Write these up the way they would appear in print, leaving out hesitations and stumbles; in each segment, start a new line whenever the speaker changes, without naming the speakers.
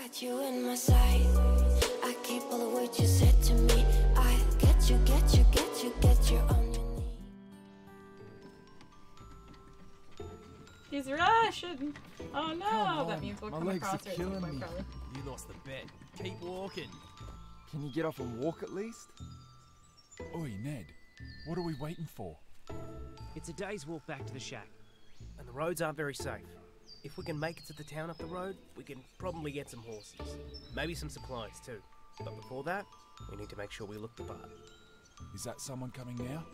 Got you in my sight. I keep all the words you said to me. I get you, get you, get you, get you on your knee.
He's rushing. Oh no,
Come
that
on,
means we'll
my
come
legs
across
are
it.
killing me.
Probably.
You lost the bet. Keep walking.
Can you get off and walk at least?
Oi, Ned. What are we waiting for?
It's a day's walk back to the shack.
And the roads aren't very safe. If we can make it to the town up the road, we can probably get some horses. Maybe some supplies too. But before that, we need to make sure we look the part.
Is that someone coming now?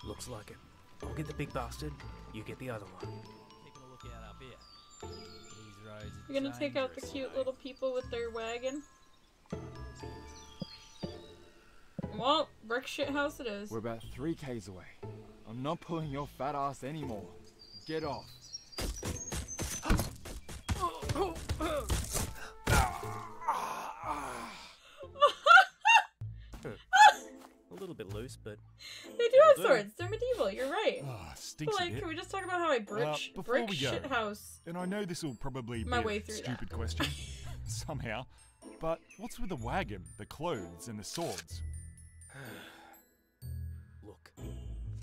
Looks like it. I'll get the big bastard, you get the other one.
Keeping a lookout up here. These roads are
You're gonna take out the
dangerous,
cute
mate.
little people with their wagon. Well, brick shit house it is.
We're about 3 k's away. I'm not pulling your fat ass anymore. Get off.
A little bit loose, but
They do have swords. They're medieval. You're right.
Ah, stinks
But
a
like,
bit.
can we just talk about how I brick
before we go,
shit house?
And I know this will probably
My
be
way
a
through
stupid question, somehow, but what's with the wagon, the clothes, and the swords?
look,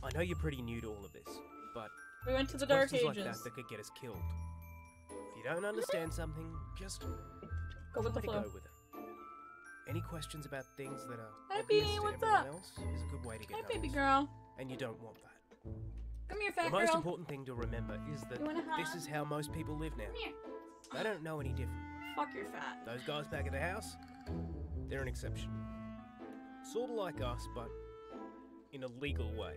I know you're pretty new to all of this, but
We went to
it's
the Dark
questions
Ages.
like that could get us killed. If you don't understand something, just
Go with the
let it
flow.
go with it. Any questions about things that are
Hi,
obvious
Beanie,
to
what's
everyone
up?
else is a good way to get
Hi,
noticed.
baby girl.
And you don't want that.
Come here,
The
fat
most
girl.
important thing to remember is that
You wanna
this
hug?
is how most people live now.
Come here.
They don't know any different.
Fuck, you're fat.
Those guys back at the house, they're an exception. Sort of like us, but in a legal way.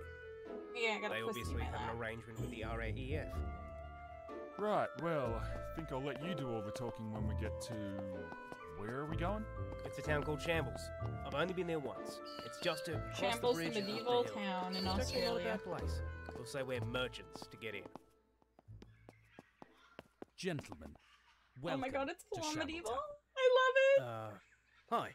Yeah, I got
They
a pussy in
obviously
my
have an
lap.
arrangement with the RAEF.
Right, well, I think I'll let you do all the talking when we get to... Where are we going?
It's a town called Shambles. I've only been there once. It's just to cross
Shambles,
the
the
bridge and up
medieval
the hill.
town in
It's actually not a
Australia.
bad place. They'll say we're merchants to get in.
Gentlemen,
Oh
welcome
my god, it's
to
full on
Shambletown.
medieval. I love it.
Hi.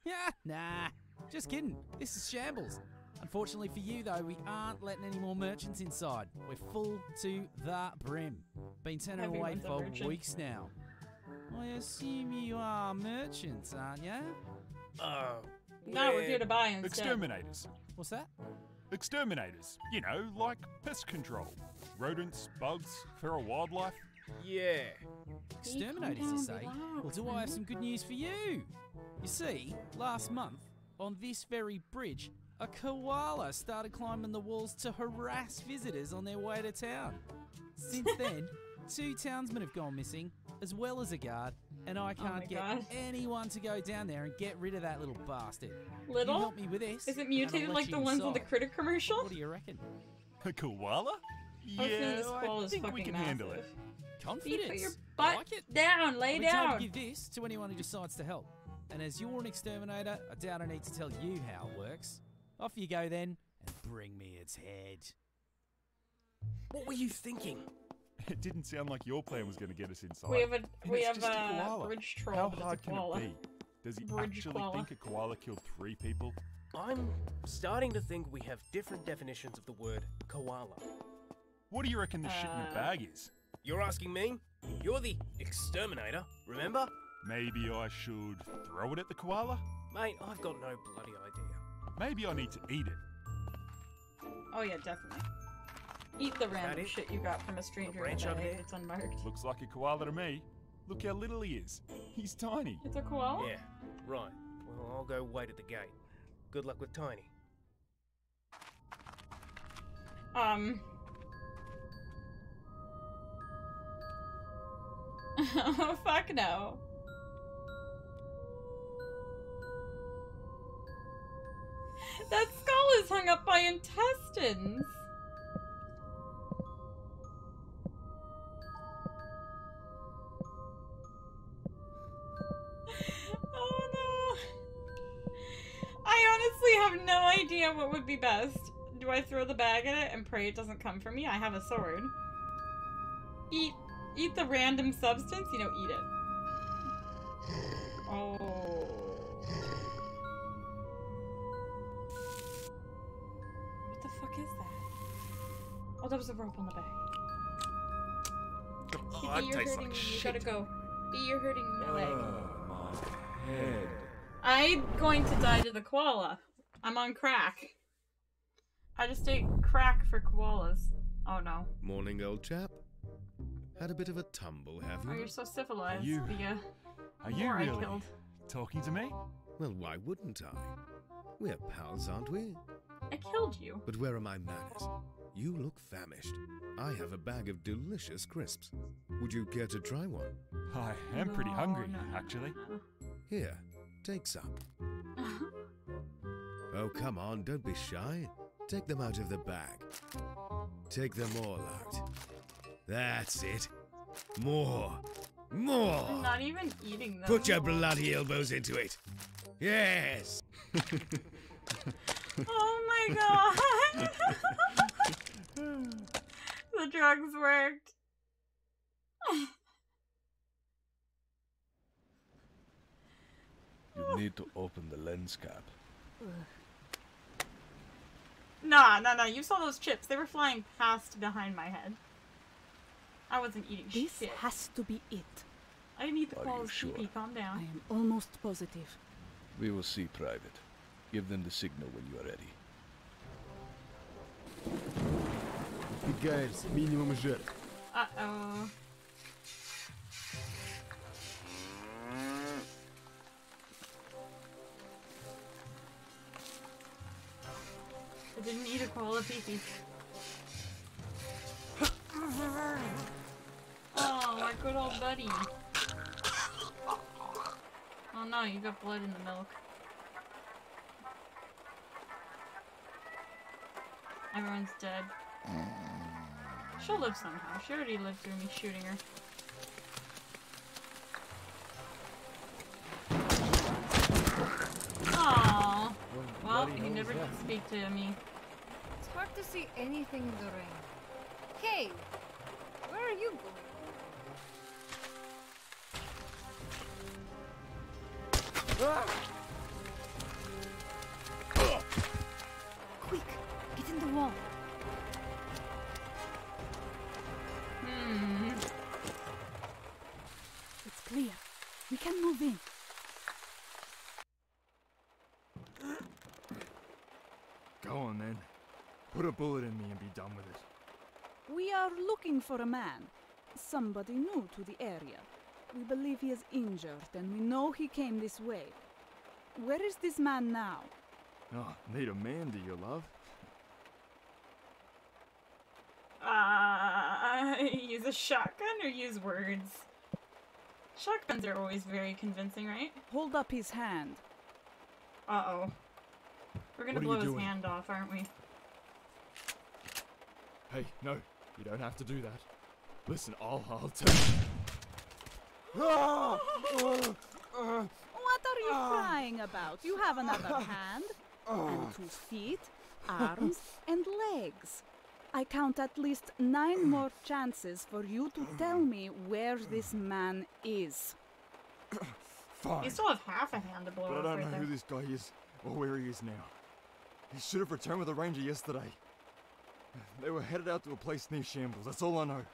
Yeah, nah, just kidding. This is Shambles. Unfortunately for you, though, we aren't letting any more merchants inside. We're full to the brim. Been turning away
Everyone's a
for
merchant.
weeks now. I assume you are merchants, aren't you?
No, we're here to buy instead.
Exterminators.
What's that?
Exterminators. You know, like pest control. Rodents, bugs, feral wildlife.
Yeah.
Exterminators,
calm
you
down,
say?
relax,
Well, do I have some good news for you? You see, last month, on this very bridge, a koala started climbing the walls to harass visitors on their way to town. Since then, 2 townsmen have gone missing, as well as a guard, and I
Oh my
can't get
God.
anyone to go down there and get rid of that little bastard. You
Little?
help me with this.
Is it
and I'll
mutated
let
like
you
the ones in the
inside.
critter commercial?
What do you reckon?
A koala?
I was thinking this
Yeah,
ball
I
is
think
fucking
we can
massive.
handle it.
Confidence.
Put your
I
butt
like it.
down, lay
I'll be told
down.
to give this to anyone who decides to help. And as you're an exterminator, I doubt I need to tell you how it works. Off you go then, and bring me its head.
What were you thinking?
It didn't sound like your plan was going to get us inside.
We have
And it's just a koala.
bridge troll.
How
but it's a
hard can
koala.
it be? Does he
Bridge
actually
koala.
think a koala killed 3 people?
I'm starting to think we have different definitions of the word koala.
What do you reckon the shit in the bag is?
You're asking me? You're the exterminator, remember?
Maybe I should throw it at the koala?
Mate, I've got no bloody idea.
Maybe I need to eat it.
Oh yeah, definitely. Eat the random
it?
shit you got from a stranger in
branch
a
over
bag
there?
that's unmarked.
Looks like a koala to me. Look how little he is. He's tiny.
It's a koala?
Yeah, right. Well, I'll go wait at the gate. Good luck with Tiny.
Oh fuck no. That skull is hung up by intestines. Oh no. I honestly have no idea what would be best. Do I throw the bag at it and pray it doesn't come for me? I have a sword. Eat the random substance? You know, eat it. Oh. What the fuck is that? Oh, that was a rope on the bag.
Oh,
Kitty,
that
you're
tastes
hurting
like
me. You
shit.
gotta go. B, you're hurting my leg.
My head.
I'm going to die to the koala. I'm on crack. I just ate crack for koalas. Oh no.
Morning, old chap. Had a bit of a tumble, have
Oh,
you?
you're so civilized.
You- Are you
Or I
really
killed.
talking to me?
Well, why wouldn't I? We're pals, aren't we?
I killed you.
But where are my manners? You look famished. I have a bag of delicious crisps. Would you care to try one?
I am pretty
No,
hungry,
no, no,
actually.
no.
Here, take some. Oh, come on, don't be shy. Take them out of the bag. Take them all out. That's it. More. More.
I'm not even eating them.
Put your bloody elbows into it. Yes.
Oh my god! The drugs worked.
You need to open the lens cap.
Nah. You saw those chips. They were flying past behind my head. I wasn't eating
This
shit.
has to be it.
I didn't eat the
Are you
koala's
sure?
pee-pee. Calm
I
down.
am almost positive.
We will see, Private. Give them the signal when you are ready.
Guys, minimum жертв.
Uh-oh. I didn't eat a koala pee-pee. Oh, my good old buddy. Oh no, you got blood in the milk. Everyone's dead. She'll live somehow. She already lived through me shooting her. Aww. Well,
bloody
you
hell
never
was
did
that?
speak to me.
It's hard to see anything in the rain. Hey, where are you going?
Quick, get in the wall.
Hmm.
It's clear. We can move in.
Go on then. Put a bullet in me and be done with it.
We are looking for a man. Somebody new to the area. We believe he is injured and we know he came this way. Where is this man now?
Oh, need a man, do you, love?
Use a shotgun or use words? Shotguns are always very convincing, right?
Hold up his hand.
Uh-oh. We're gonna
What are
blow
you
his
doing?
hand off, aren't we?
Hey, no, you don't have to do that. Listen, I'll tell you.
What are you crying about? You have another hand, and 2 feet, arms, and legs. I count at least 9 more chances for you to tell me where this man is.
Fine.
You still have half a hand to blow
But I
off
don't
right
know
there.
who this guy is or where he is now. He should have returned with the ranger yesterday. They were headed out to a place near Shambles, that's all I know.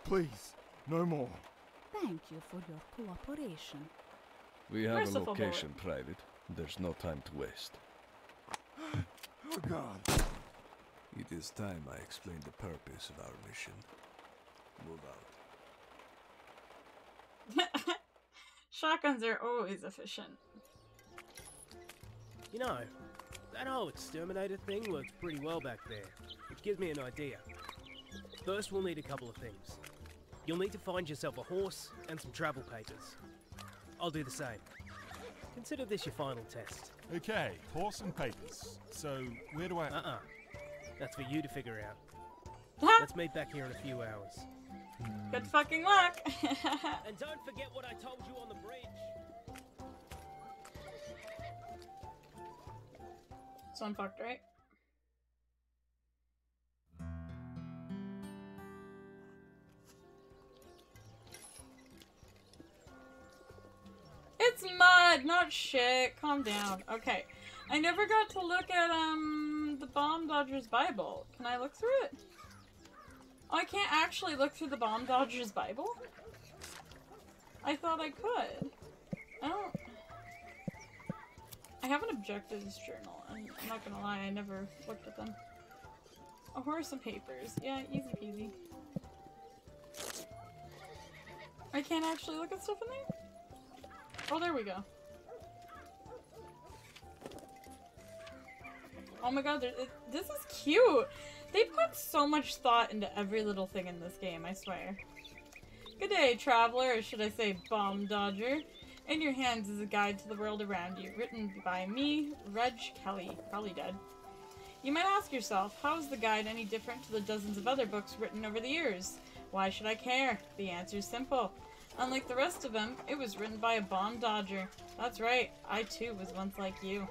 Please, no more.
Thank you for your cooperation.
We have
Merciful
a location, Private. There's no time to waste.
Oh god.
It is time I explain the purpose of our mission. Move out.
Shotguns are always efficient.
You know, that whole exterminator thing works pretty well back there, which gives me an idea. First, we'll need a couple of things. You'll need to find yourself a horse and some travel papers. I'll do the same. Consider this your final test.
Okay, horse and papers. So, where do I...
That's for you to figure out. Let's meet back here in a few hours.
Good fucking luck!
And don't forget what I told you on the bridge.
It's unfucked, right? It's mud, not shit. Calm down. Okay. I never got to look at, the Bomb Dodger's Bible. Can I look through it? Oh, I can't actually look through the Bomb Dodger's Bible? I thought I could. I have an objectives journal, and I'm not gonna lie, I never looked at them. A horse and papers. Yeah, easy peasy. I can't actually look at stuff in there? Oh, there we go. Oh my god, this is cute! They put so much thought into every little thing in this game, I swear. Good day, traveler, or should I say bomb dodger. In your hands is a guide to the world around you, written by me, Reg Kelly, probably dead. You might ask yourself, how is the guide any different to the dozens of other books written over the years? Why should I care? The answer is simple. Unlike the rest of them, it was written by a bomb dodger. That's right, I too was once like you.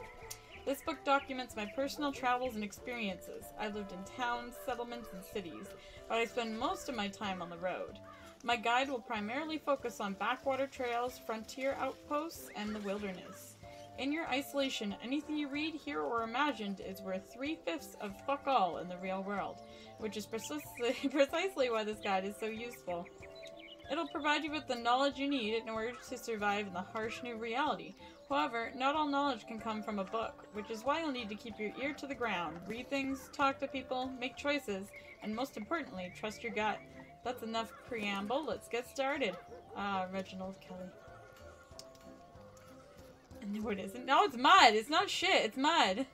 This book documents my personal travels and experiences. I lived in towns, settlements, and cities, but I spend most of my time on the road. My guide will primarily focus on backwater trails, frontier outposts, and the wilderness. In your isolation, anything you read, hear, or imagined is worth 3/5 of fuck all in the real world, which is precisely why this guide is so useful. It'll provide you with the knowledge you need in order to survive in the harsh new reality. However, not all knowledge can come from a book, which is why you'll need to keep your ear to the ground, read things, talk to people, make choices, and most importantly, trust your gut. That's enough preamble, let's get started. Reginald Kelly. No, it isn't. No, it's mud! It's not shit, it's mud!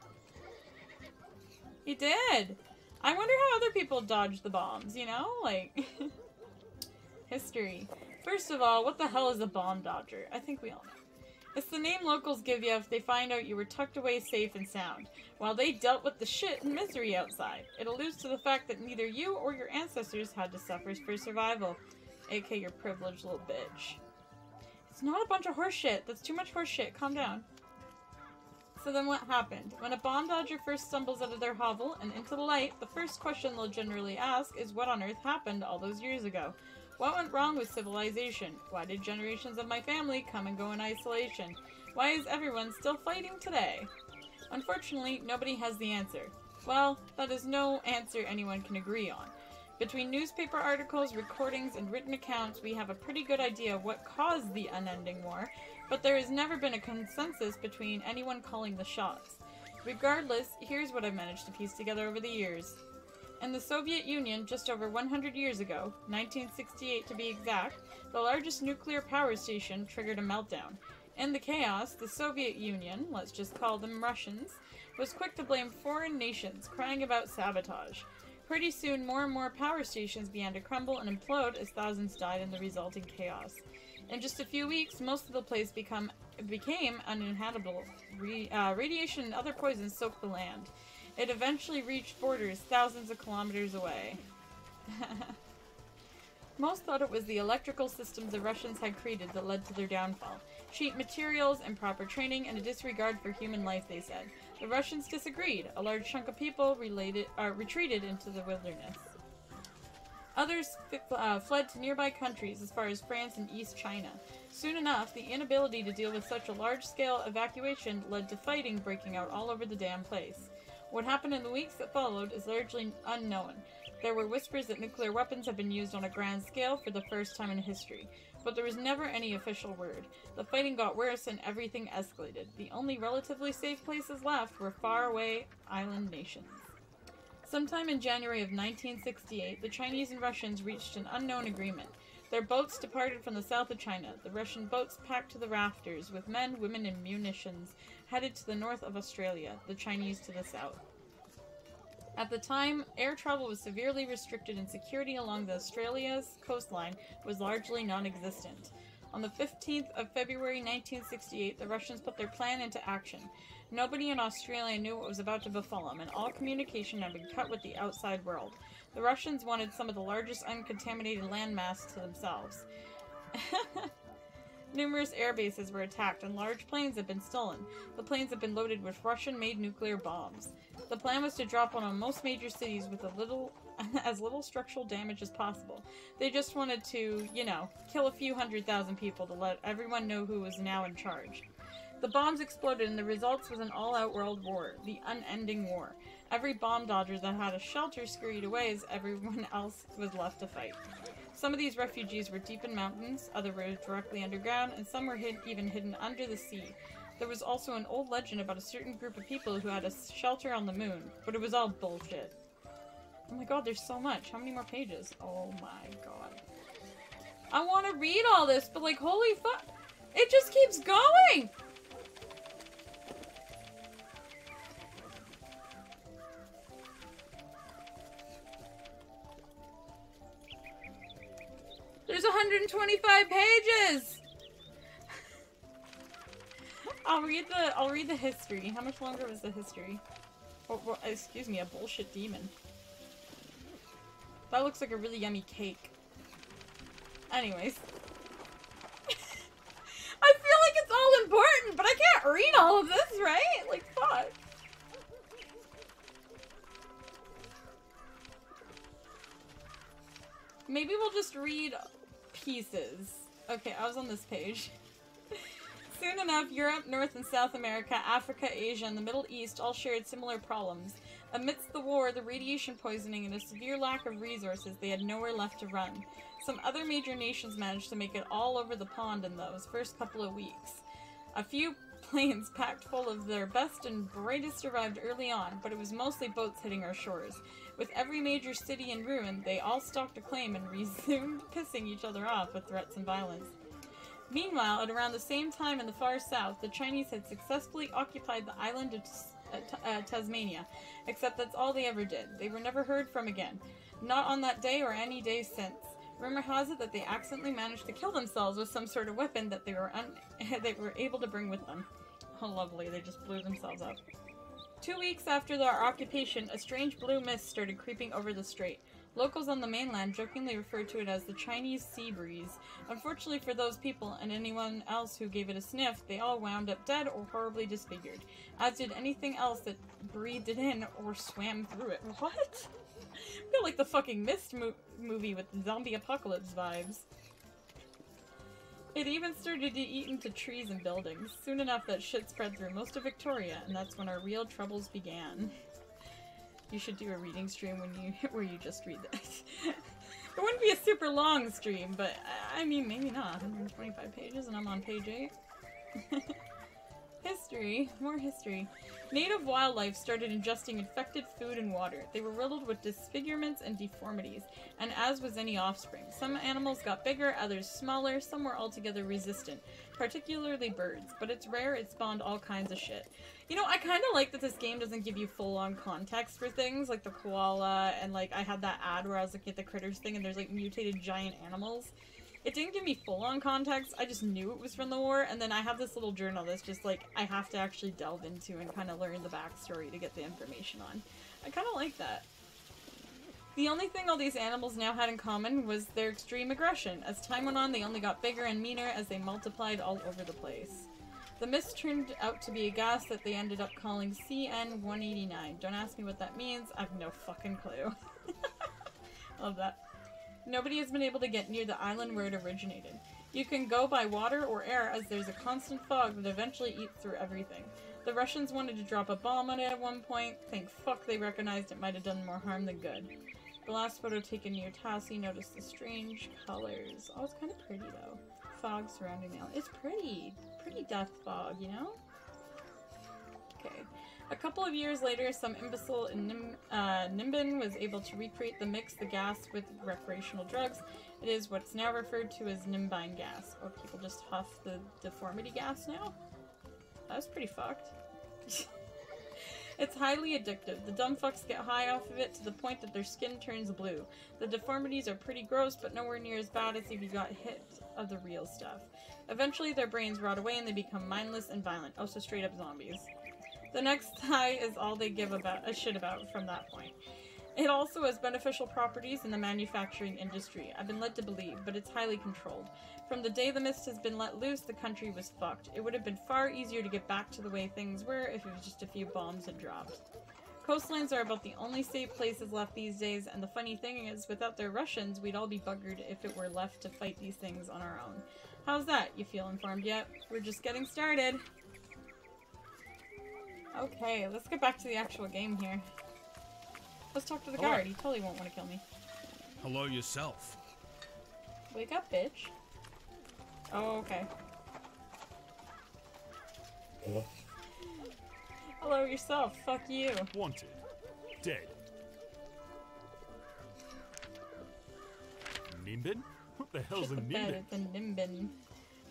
He did! I wonder how other people dodge the bombs, you know? Like... History. First of all, what the hell is a bomb dodger? I think we all know. It's the name locals give you if they find out you were tucked away safe and sound, while they dealt with the shit and misery outside. It alludes to the fact that neither you or your ancestors had to suffer for survival, aka your privileged little bitch. It's not a bunch of horse shit. That's too much horse shit. Calm down. So then what happened? When a bomb dodger first stumbles out of their hovel and into the light, the first question they'll generally ask is what on earth happened all those years ago? What went wrong with civilization? Why did generations of my family come and go in isolation? Why is everyone still fighting today? Unfortunately, nobody has the answer. Well, that is no answer anyone can agree on. Between newspaper articles, recordings, and written accounts, we have a pretty good idea of what caused the unending war, but there has never been a consensus between anyone calling the shots. Regardless, here's what I've managed to piece together over the years. In the Soviet Union, just over 100 years ago, 1968 to be exact, the largest nuclear power station triggered a meltdown. In the chaos, the Soviet Union, let's just call them Russians, was quick to blame foreign nations, crying about sabotage. Pretty soon, more and more power stations began to crumble and implode as thousands died in the resulting chaos. In just a few weeks, most of the place became uninhabitable. Radiation and other poisons soaked the land. It eventually reached borders thousands of kilometers away. Most thought it was the electrical systems the Russians had created that led to their downfall. Cheap materials, improper training, and a disregard for human life, they said. The Russians disagreed. A large chunk of people retreated into the wilderness. Others fled to nearby countries as far as France and East China. Soon enough, the inability to deal with such a large-scale evacuation led to fighting breaking out all over the damn place. What happened in the weeks that followed is largely unknown. There were whispers that nuclear weapons had been used on a grand scale for the first time in history, but there was never any official word. The fighting got worse and everything escalated. The only relatively safe places left were faraway island nations. Sometime in January of 1968, the Chinese and Russians reached an unknown agreement. Their boats departed from the south of China, the Russian boats packed to the rafters, with men, women, and munitions, headed to the north of Australia, the Chinese to the south. At the time, air travel was severely restricted and security along the Australia's coastline was largely non-existent. On the 15th of February 1968, the Russians put their plan into action. Nobody in Australia knew what was about to befall them, and all communication had been cut with the outside world. The Russians wanted some of the largest uncontaminated landmass to themselves. Numerous air bases were attacked and large planes had been stolen. The planes had been loaded with Russian-made nuclear bombs. The plan was to drop one on most major cities with as little structural damage as possible. They just wanted to, you know, kill a few 100,000 people to let everyone know who was now in charge. The bombs exploded and the results was an all-out world war, the unending war. Every bomb dodger that had a shelter scurried away as everyone else was left to fight. Some of these refugees were deep in mountains, others were directly underground, and some were even hidden under the sea. There was also an old legend about a certain group of people who had a shelter on the moon, but it was all bullshit. Oh my god, there's so much. How many more pages? Oh my god. I want to read all this, but like, holy fuck. It just keeps going! There's 125 pages! I'll read the history. How much longer was the history? Oh, excuse me, a bullshit demon. That looks like a really yummy cake. Anyways. I feel like it's all important, but I can't read all of this, right? Like, fuck. Maybe we'll just read pieces. Okay, I was on this page. Soon enough, Europe, North and South America, Africa, Asia, and the Middle East all shared similar problems. Amidst the war, the radiation poisoning, and a severe lack of resources, they had nowhere left to run. Some other major nations managed to make it all over the pond in those first couple of weeks. A few planes packed full of their best and brightest arrived early on, but it was mostly boats hitting our shores. With every major city in ruin, they all stalked a claim and resumed pissing each other off with threats and violence. Meanwhile, at around the same time in the far south, the Chinese had successfully occupied the island of Tasmania, except that's all they ever did. They were never heard from again. Not on that day or any day since. Rumor has it that they accidentally managed to kill themselves with some sort of weapon that they were able to bring with them. Oh, lovely. They just blew themselves up. 2 weeks after their occupation, a strange blue mist started creeping over the strait. Locals on the mainland jokingly referred to it as the Chinese sea breeze. Unfortunately for those people and anyone else who gave it a sniff, they all wound up dead or horribly disfigured, as did anything else that breathed it in or swam through it. What? I feel like the fucking Mist movie with zombie apocalypse vibes. It even started to eat into trees and buildings. Soon enough, that shit spread through most of Victoria, and that's when our real troubles began. You should do a reading stream where you just read this. It wouldn't be a super long stream, but I mean, maybe not. 125 pages, and I'm on page 8. History. More history. Native wildlife started ingesting infected food and water. They were riddled with disfigurements and deformities, and as was any offspring. Some animals got bigger, others smaller, some were altogether resistant, particularly birds, but it's rare it spawned all kinds of shit. You know, I kind of like that this game doesn't give you full-on context for things, like the koala, and like I had that ad where I was looking at the critters thing and there's like mutated giant animals. It didn't give me full-on context, I just knew it was from the war, and then I have this little journal that's just like, I have to actually delve into and kind of learn the backstory to get the information on. I kind of like that. The only thing all these animals now had in common was their extreme aggression. As time went on, they only got bigger and meaner as they multiplied all over the place. The mist turned out to be a gas that they ended up calling CN-189. Don't ask me what that means, I have no fucking clue. Love that. Nobody has been able to get near the island where it originated. You can go by water or air as there's a constant fog that eventually eats through everything. The Russians wanted to drop a bomb on it at one point. Thank fuck they recognized it might have done more harm than good. The last photo taken near Tassie noticed the strange colors. Oh, it's kind of pretty though. Fog surrounding the island. It's pretty. Pretty death fog, you know? Okay. A couple of years later, some imbecile in Nimbin was able to recreate the gas with recreational drugs. It is what's now referred to as Nimbine gas. Or people just huff the deformity gas now? That was pretty fucked. It's highly addictive. The dumb fucks get high off of it to the point that their skin turns blue. The deformities are pretty gross, but nowhere near as bad as if you got hit of the real stuff. Eventually, their brains rot away and they become mindless and violent. Oh, so straight up zombies. The next high is all they give a shit about from that point. It also has beneficial properties in the manufacturing industry, I've been led to believe, but it's highly controlled. From the day the mist has been let loose, the country was fucked. It would have been far easier to get back to the way things were if it was just a few bombs had dropped. Coastlines are about the only safe places left these days, and the funny thing is, without their Russians, we'd all be buggered if it were left to fight these things on our own. How's that? You feel informed yet? We're just getting started. Okay, let's get back to the actual game here. Let's talk to the guard. He totally won't want to kill me.
Hello yourself.
Wake up, bitch. Oh, okay. Hello yourself. Fuck you.
Wanted. Dead. Nimbin? What the hell's a
Shit the bed,
nimbin?
it's a nimbin.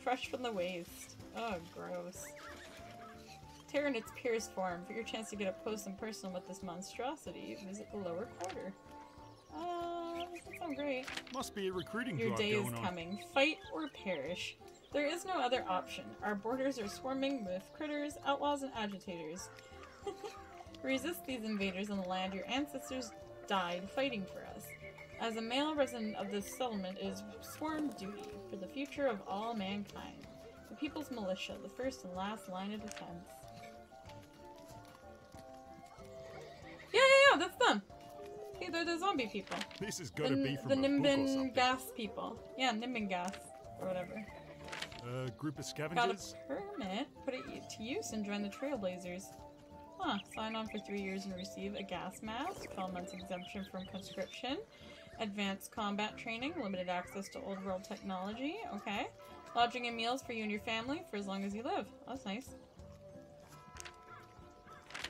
Fresh from the waste. Oh, gross. Tear in its purest form. For your chance to get up close and personal with this monstrosity, visit the lower quarter. This doesn't sound great.
Must be a recruiting
Your
drive
day is
going on.
coming. Fight or perish. There is no other option. Our borders are swarming with critters, outlaws, and agitators. Resist these invaders on the land your ancestors died fighting for us. As a male resident of this settlement, it is sworn duty for the future of all mankind. The People's Militia, the first and last line of defense. Yeah, that's them! Hey, they're the zombie people.
This has got to be from
the
a book or
Nimbin
something.
gas people. Yeah, Nimbin gas. Or whatever.
Group of
Got a
scavengers?
permit, put it to use and join the Trailblazers. Huh, sign on for 3 years and receive a gas mask, 12 months exemption from conscription, advanced combat training, limited access to old world technology, okay. Lodging and meals for you and your family for as long as you live. That's nice.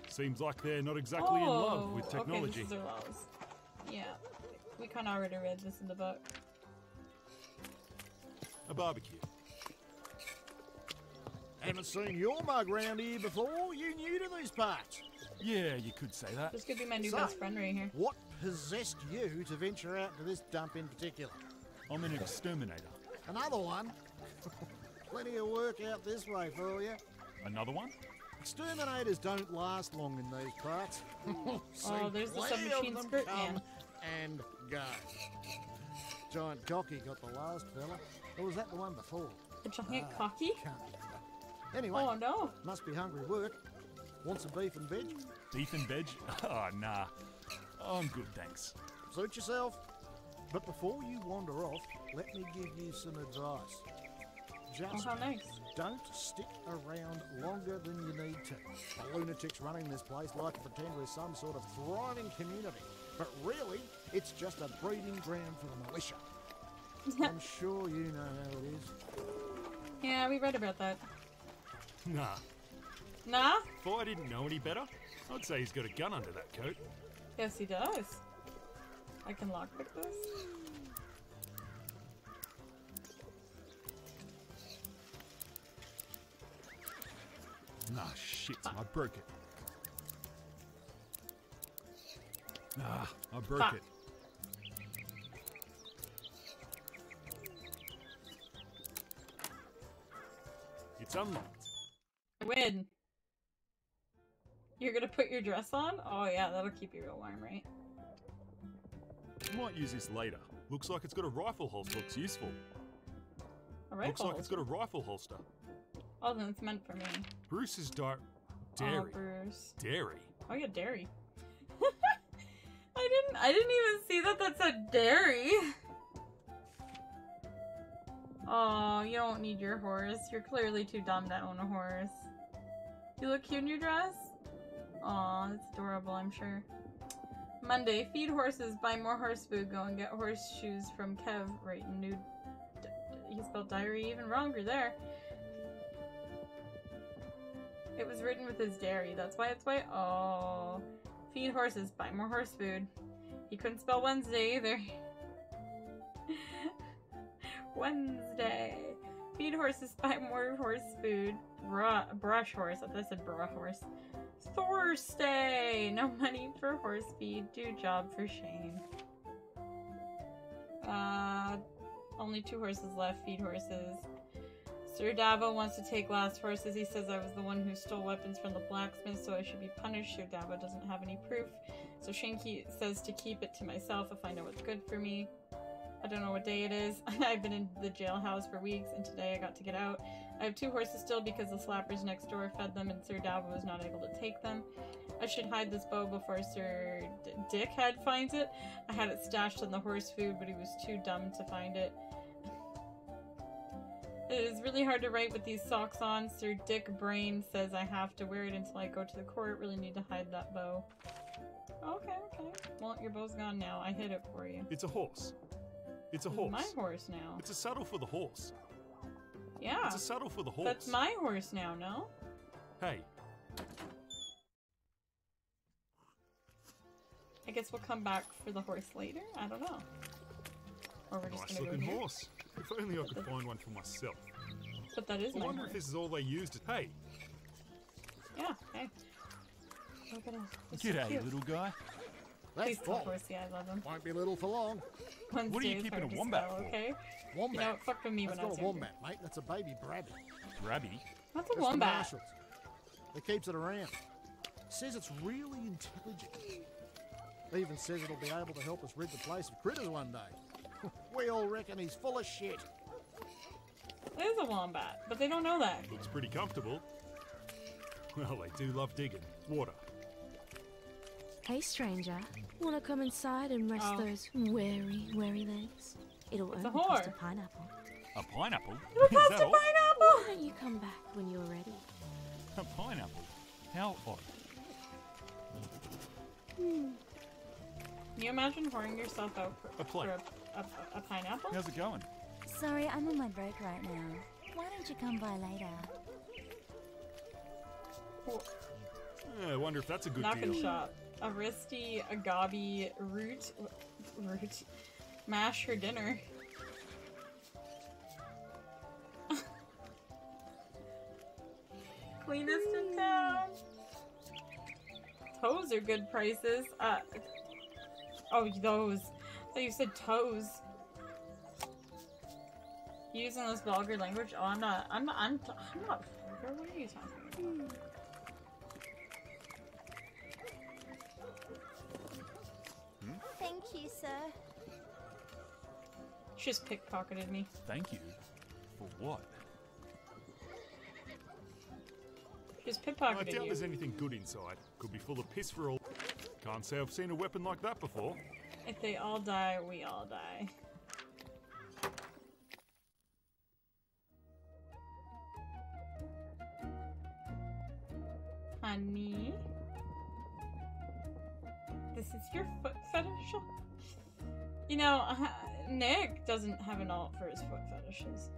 Seems like they're not exactly in love with technology.
Okay, this is their laws. Yeah, we kind of already read this in the book.
A barbecue.
Haven't seen your mug round here before. You new to these parts?
Yeah, you could say that.
This could be my new
So,
best friend right here.
What possessed you to venture out to this dump in particular?
I'm an exterminator.
Another one? Plenty of work out this way for you.
Another one?
Exterminators don't last long in these parts.
Oh, there's the
Plenty of
submachine
them
skirt
come
man.
and go. Giant Cocky got the last fella. Or was that the one before?
The giant cocky?
Can't remember. Anyway,
Oh no.
must be hungry work. Want some beef and veg?
Beef and veg? Oh, nah. I'm good, thanks.
Suit yourself. But before you wander off, let me give you some advice. Just
Oh, how nice.
don't stick around longer than you need to. The lunatics running this place like to pretend we're some sort of thriving community. But really, it's just a breeding ground for the militia. I'm sure you know how it is.
Yeah, we read about that.
Nah.
Nah?
If I didn't know any better, I'd say he's got a gun under that coat.
Yes, he does. I can lockpick this.
Nah, shit, I broke it. Ah, I broke
Fuck.
it. It's unlocked.
I win. You're gonna put your dress on? Oh yeah, that'll keep you real warm, right?
Might use this later. Looks like it's got a rifle holster. Looks useful.
A rifle
Looks like it's got a rifle holster.
Oh, then it's meant for me.
Bruce's dairy.
Oh, Bruce.
Dairy.
Oh, yeah, dairy. I didn't even see that said dairy. Oh, you don't need your horse. You're clearly too dumb to own a horse. You look cute in your dress? Aw, that's adorable, I'm sure. Monday, feed horses, buy more horse food, go and get horseshoes from Kev. Right, new. He spelled diary even wronger there. It was written with his dairy, that's why it's white. Oh. Feed horses, buy more horse food. He couldn't spell Wednesday either. Wednesday. Feed horses, buy more horse food. Brush horse. I thought I said bra horse. Thursday. No money for horse feed. Do job for Shane. Only 2 horses left. Feed horses. Sir Davo wants to take last horses. He says I was the one who stole weapons from the blacksmith, so I should be punished. Sir Davo doesn't have any proof. So Shane says to keep it to myself if I know what's good for me. I don't know what day it is. I've been in the jailhouse for weeks, and today I got to get out. I have 2 horses still because the slappers next door fed them, and Sir Davo was not able to take them. I should hide this bow before Sir Dickhead finds it. I had it stashed in the horse food, but he was too dumb to find it. It is really hard to write with these socks on. Sir Dick Brain says I have to wear it until I go to the court. Really need to hide that bow. Okay, okay. Well, your bow's gone now. I hid it for you.
It's a horse. It's a horse.
My horse now.
It's a saddle for the horse.
Yeah.
It's a saddle for the horse.
That's my horse now, no?
Hey.
I guess we'll come back for the horse later? I don't know. Or we're just
Nice
gonna go
looking
here.
horse. If only I could find one for myself.
But that is
I
my
wonder
horse.
if this is all they used. Hey.
Yeah, hey. Look at him. He's so
G'day,
cute.
little guy.
Please
That's
tell
full.
horsey I love him.
Won't be little for long.
Wednesday
What are you
is
keeping
hard
a
to
wombat
spell,
for?
okay?
Wombat.
You know, it fucked with me
That's
when I
not
was
a
younger.
wombat, mate. That's a baby brabby.
Grabby.
What's a
That's the
wombat?
marshals. It keeps it around. Says it's really intelligent. Even says it'll be able to help us rid the place of critters one day. We all reckon he's full of shit.
It is a wombat, but they don't know that.
Looks pretty comfortable. Well, they do love digging. Water.
Hey, stranger. Wanna come inside and rest those weary legs? It'll
It's a
only cost a
whore.
pineapple.
A pineapple?
It
Is
cost
that
a
all?
pineapple!
Why don't you come back when you're ready?
A pineapple? How odd.
Can you imagine whoring yourself out for
A plate.
a pineapple?
How's it going?
Sorry, I'm on my break right now. Why don't you come by later?
I wonder if that's a good
Knockin'
deal.
shop. A wristy agabi root mash for dinner. Cleanest in town. Toes are good prices. Oh, those. I thought you said toes. Using this vulgar language? Oh, I'm not vulgar. What are you talking about?
Thank you, sir.
She just pickpocketed me.
Thank you. For what?
She just
I
pickpocketed
doubt
you.
there's anything good inside. Could be full of piss for all. Can't say I've seen a weapon like that before.
If they all die, we all die. Honey? This is your foot fetish? You know, Nick doesn't have an alt for his foot fetishes.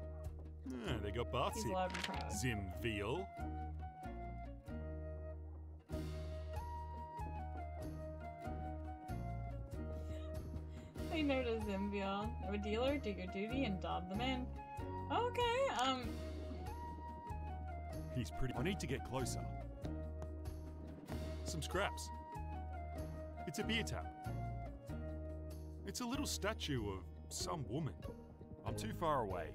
They got baths
He's
here.
loud and proud.
Zim veal.
Say no to Zimbiel. No dealer, do your duty, and dob them in. Okay,
He's pretty. I need to get closer. Some scraps. It's a beer tap. It's a little statue of some woman. I'm too far away.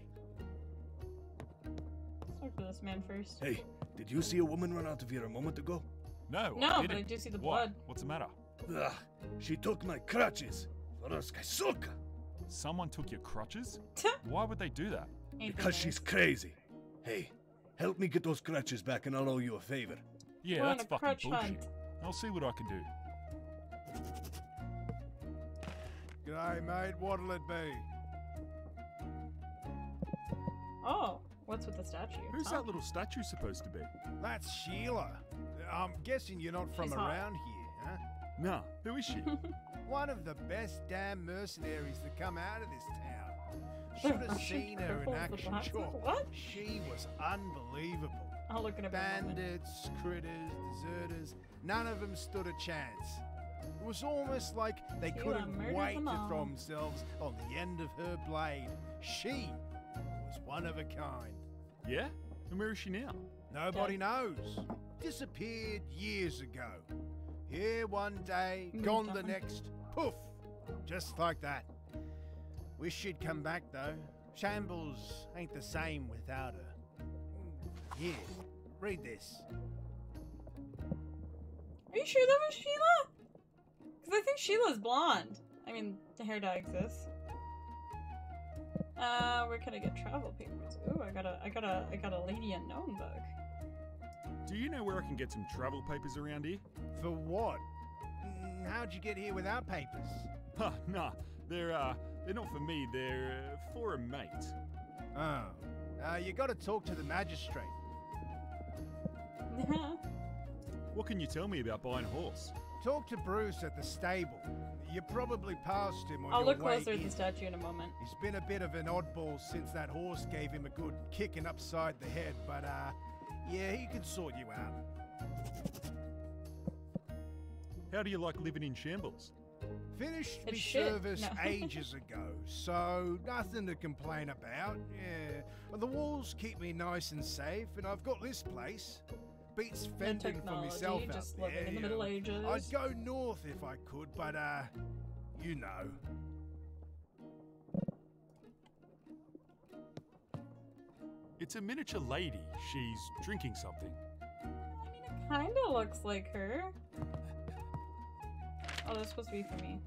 let's talk to this man first.
Hey, did you see a woman run out of here a moment ago?
No,
No,
I
but
didn't.
I do see the
What?
blood.
What's the matter?
Ugh, she took my crutches. Suka.
Someone took your crutches? Why would they do that?
Ain't
Because
they
she's
nice?
crazy. Hey, help me get those crutches back and I'll owe you a favor.
Yeah,
We're on
that's
a
fucking
crutch
bullshit.
hunt.
I'll see what I can do.
G'day, mate. What'll it be?
Oh, what's with the statue?
Who's
Tom?
that little statue supposed to be?
That's Sheila. I'm guessing you're not from
She's hot.
around here, huh?
Nah, who is she?
One of the best damn mercenaries that come out of this town. Should have seen her in
Girl with the
action,
glasses?
sure.
What?
She was unbelievable.
I'll look at it.
Bandits, critters, deserters, none of them stood a chance. It was almost like they
Sheila
couldn't
murdered
wait
them
to
all.
throw themselves on the end of her blade. She was one of a kind.
Yeah? And where is she now?
Nobody knows. Disappeared years ago. Here one day, gone the next. Poof! Just like that. Wish she'd come back though. Shambles ain't the same without her. Here, read this.
Are you sure that was Sheila? Because I think Sheila's blonde. I mean, the hair dye exists. Where can I get travel papers? Ooh, I got a Lady Unknown book.
Do you know where I can get some travel papers around here?
For what? How'd you get here without papers?
Huh, nah. They're not for me. They're for a mate.
Oh. You gotta talk to the magistrate.
What can you tell me about buying a horse?
Talk to Bruce at the stable. You probably passed him on
I'll
your
look
way
closer at
in.
the statue in a moment.
He's been a bit of an oddball since that horse gave him a good kicking upside the head, but yeah, he could sort you out.
How do you like living in shambles?
Finished
It's
me
shit.
service
No.
ages ago, so nothing to complain about. Yeah, well, the walls keep me nice and safe, and I've got this place. Beats fending for
technology,
myself out
just
there.
living in the
you
Middle
know.
Ages.
I'd go north if I could, but you know.
It's a miniature lady. She's drinking something.
Kinda looks like her. Oh, that's supposed to be for me.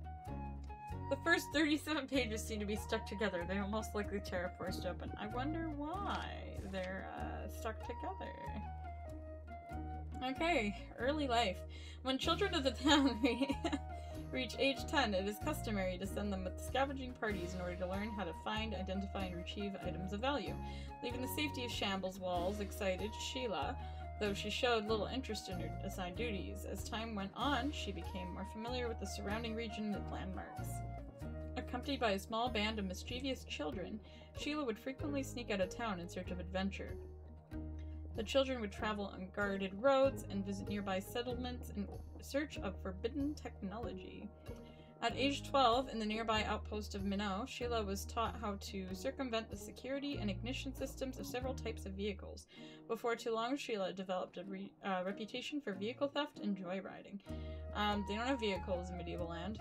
The first 37 pages seem to be stuck together. They will most likely tear a forest open. I wonder why they're stuck together. Okay, early life. When children of the town reach age 10, it is customary to send them with scavenging parties in order to learn how to find, identify, and retrieve items of value. Leaving the safety of Shambles' walls excited Sheila, though she showed little interest in her assigned duties. As time went on, she became more familiar with the surrounding region and landmarks. Accompanied by a small band of mischievous children, Sheila would frequently sneak out of town in search of adventure. The children would travel on guarded roads and visit nearby settlements in search of forbidden technology. At age 12, in the nearby outpost of Minot, Sheila was taught how to circumvent the security and ignition systems of several types of vehicles. Before too long, Sheila developed a reputation for vehicle theft and joyriding. They don't have vehicles in medieval land.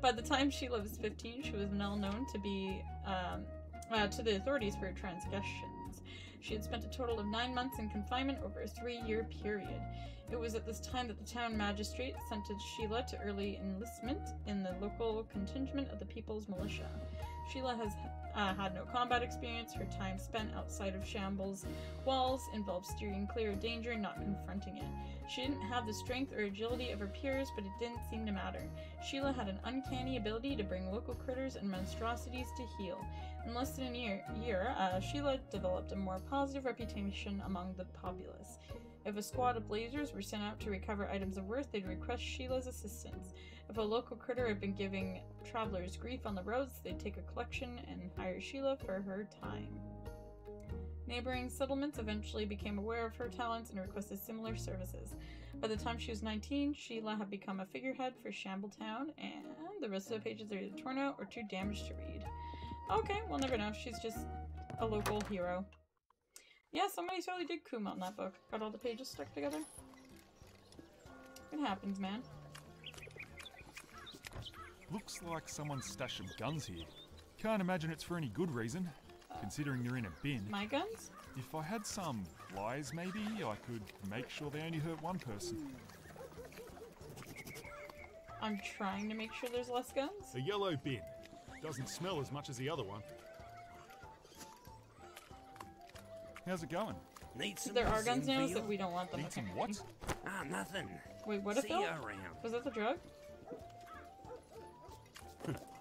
By the time Sheila was 15, she was well known to be to the authorities for her transgressions. She had spent a total of 9 months in confinement over a 3-year period. It was at this time that the town magistrate sentenced Sheila to early enlistment in the local contingent of the People's Militia. Sheila has had no combat experience. Her time spent outside of Shambles' walls involved steering clear of danger and not confronting it. She didn't have the strength or agility of her peers, but it didn't seem to matter. Sheila had an uncanny ability to bring local critters and monstrosities to heel. In less than a year, Sheila developed a more positive reputation among the populace. If a squad of blazers were sent out to recover items of worth, they'd request Sheila's assistance. If a local critter had been giving travelers grief on the roads, they'd take a collection and hire Sheila for her time. Neighboring settlements eventually became aware of her talents and requested similar services. By the time she was 19, Sheila had become a figurehead for Shambletown, and the rest of the pages are either torn out or too damaged to read. Okay, we'll never know. She's just a local hero. Yeah, somebody totally did Kuma on that book. Got all the pages stuck together. It happens, man.
Looks like someone stashed some guns here. Can't imagine it's for any good reason, considering they're in a bin.
My guns?
If I had some flies, maybe, I could make sure they only hurt one person.
I'm trying to make sure there's less guns.
A yellow bin. Doesn't smell as much as the other one. How's it going?
Need some
There are guns now,
Zinfandel?
so we don't want them.
Need some what?
Ah, nothing.
Wait, what a
See
Phil?
you around.
Was that the drug?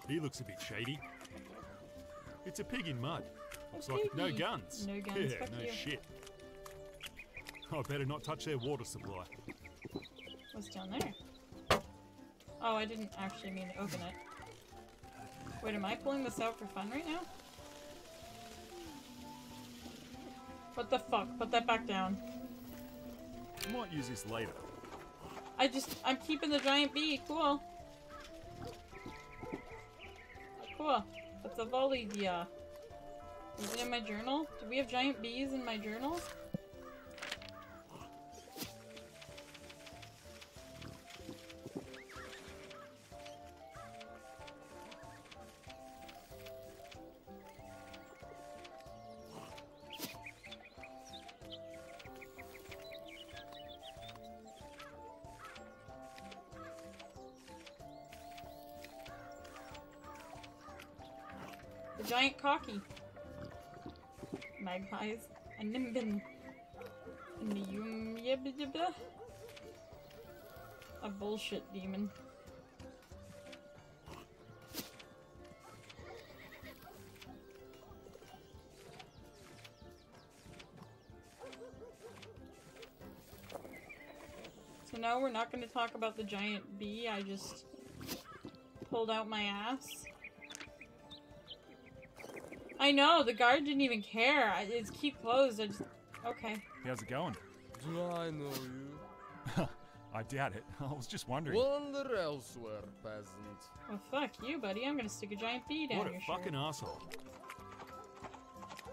He looks a bit shady. It's a pig in mud. Looks
A
like no
piggy.
guns.
No guns,
Yeah,
fuck
no
you.
shit. I better not touch their water supply.
What's down there? Oh, I didn't actually mean to open it. Wait, am I pulling this out for fun right now? What the fuck? Put that back down.
Might use this later.
I'm keeping the giant bee. Cool. Cool. That's a volley, yeah. Is it in my journal? Do we have giant bees in my journal? The giant cocky. Magpies. A nimbin. A bullshit demon. No, we're not going to talk about the giant bee. I just pulled out my ass. I know, the guard didn't even care. It's keep closed. I just... Okay.
How's it going?
Do I know you?
I doubt it. I was just wondering.
Wander elsewhere, peasant.
Well, fuck you, buddy. I'm gonna stick a giant bee down
What a
your
fucking
shirt.
asshole.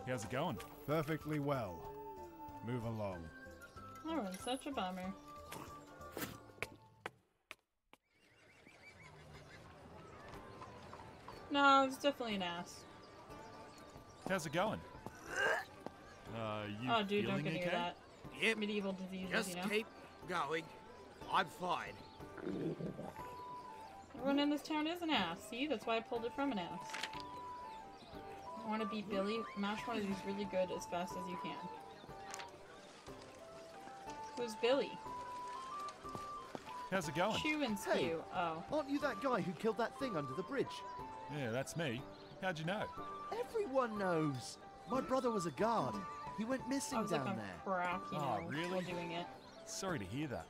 How's it going?
Perfectly well. Move along.
Oh, it's such a bummer. No, it's definitely an ass.
How's it going? You
Oh, dude, don't
feeling
get near
okay?
that.
Yep.
Medieval diseases,
Just
you know?
keep going. I'm fine.
Everyone in this town is an ass. See? That's why I pulled it from an ass. I want to beat Billy. Mash one of these really good as fast as you can. Who's Billy?
How's it going?
Chew and spew.
Hey,
Oh.
aren't you that guy who killed that thing under the bridge?
Yeah, that's me. How'd you know?
Everyone knows. My brother was a guard. He went missing
I was
down
like on
there.
crack, you know,
Oh, really?
while doing it.
Sorry to hear that.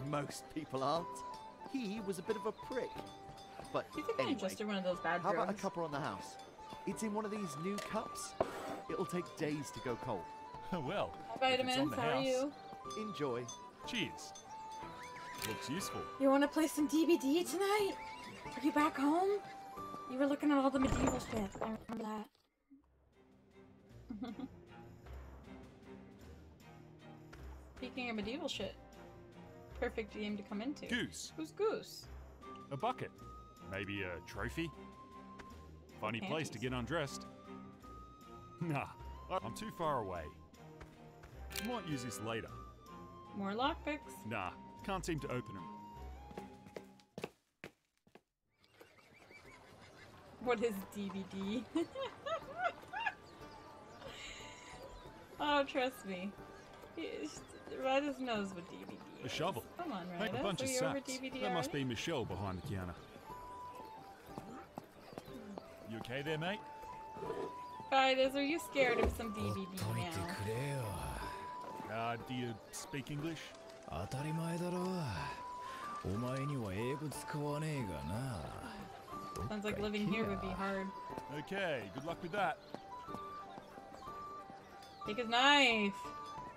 Most people aren't. He was a bit of a prick. But
You think I
anyway,
ingested one of those bad
how about a
drugs?
cuppa on the house? It's in one of these new cups. It'll take days to go cold.
Well,
Hi,
if it's on
Vitamins.
the
How are
house,
you?
Enjoy.
Cheers. Looks useful.
You want to play some DBD tonight? Are you back home? You were looking at all the medieval shit. I remember that. Speaking of medieval shit, perfect game to come into.
Goose.
Who's Goose?
A bucket. Maybe a trophy. Funny place to
Panties.
get undressed. Nah, I'm too far away. Might use this later.
More lockpicks.
Nah, can't seem to open them.
What is DVD? Oh, trust me. Rydas knows what DVD
A
is.
shovel.
Come on,
Make
Rydas.
a bunch
Are
of
you over
sacks.
DVD
That must
already?
be Michelle behind the counter. You okay there, mate?
Rydas, are you scared of some DVD now?
Do you speak English?
当たり前だろう。お前には英語使わねえがな。
Sounds like living here would be hard.
Okay, good luck with that.
Take his knife.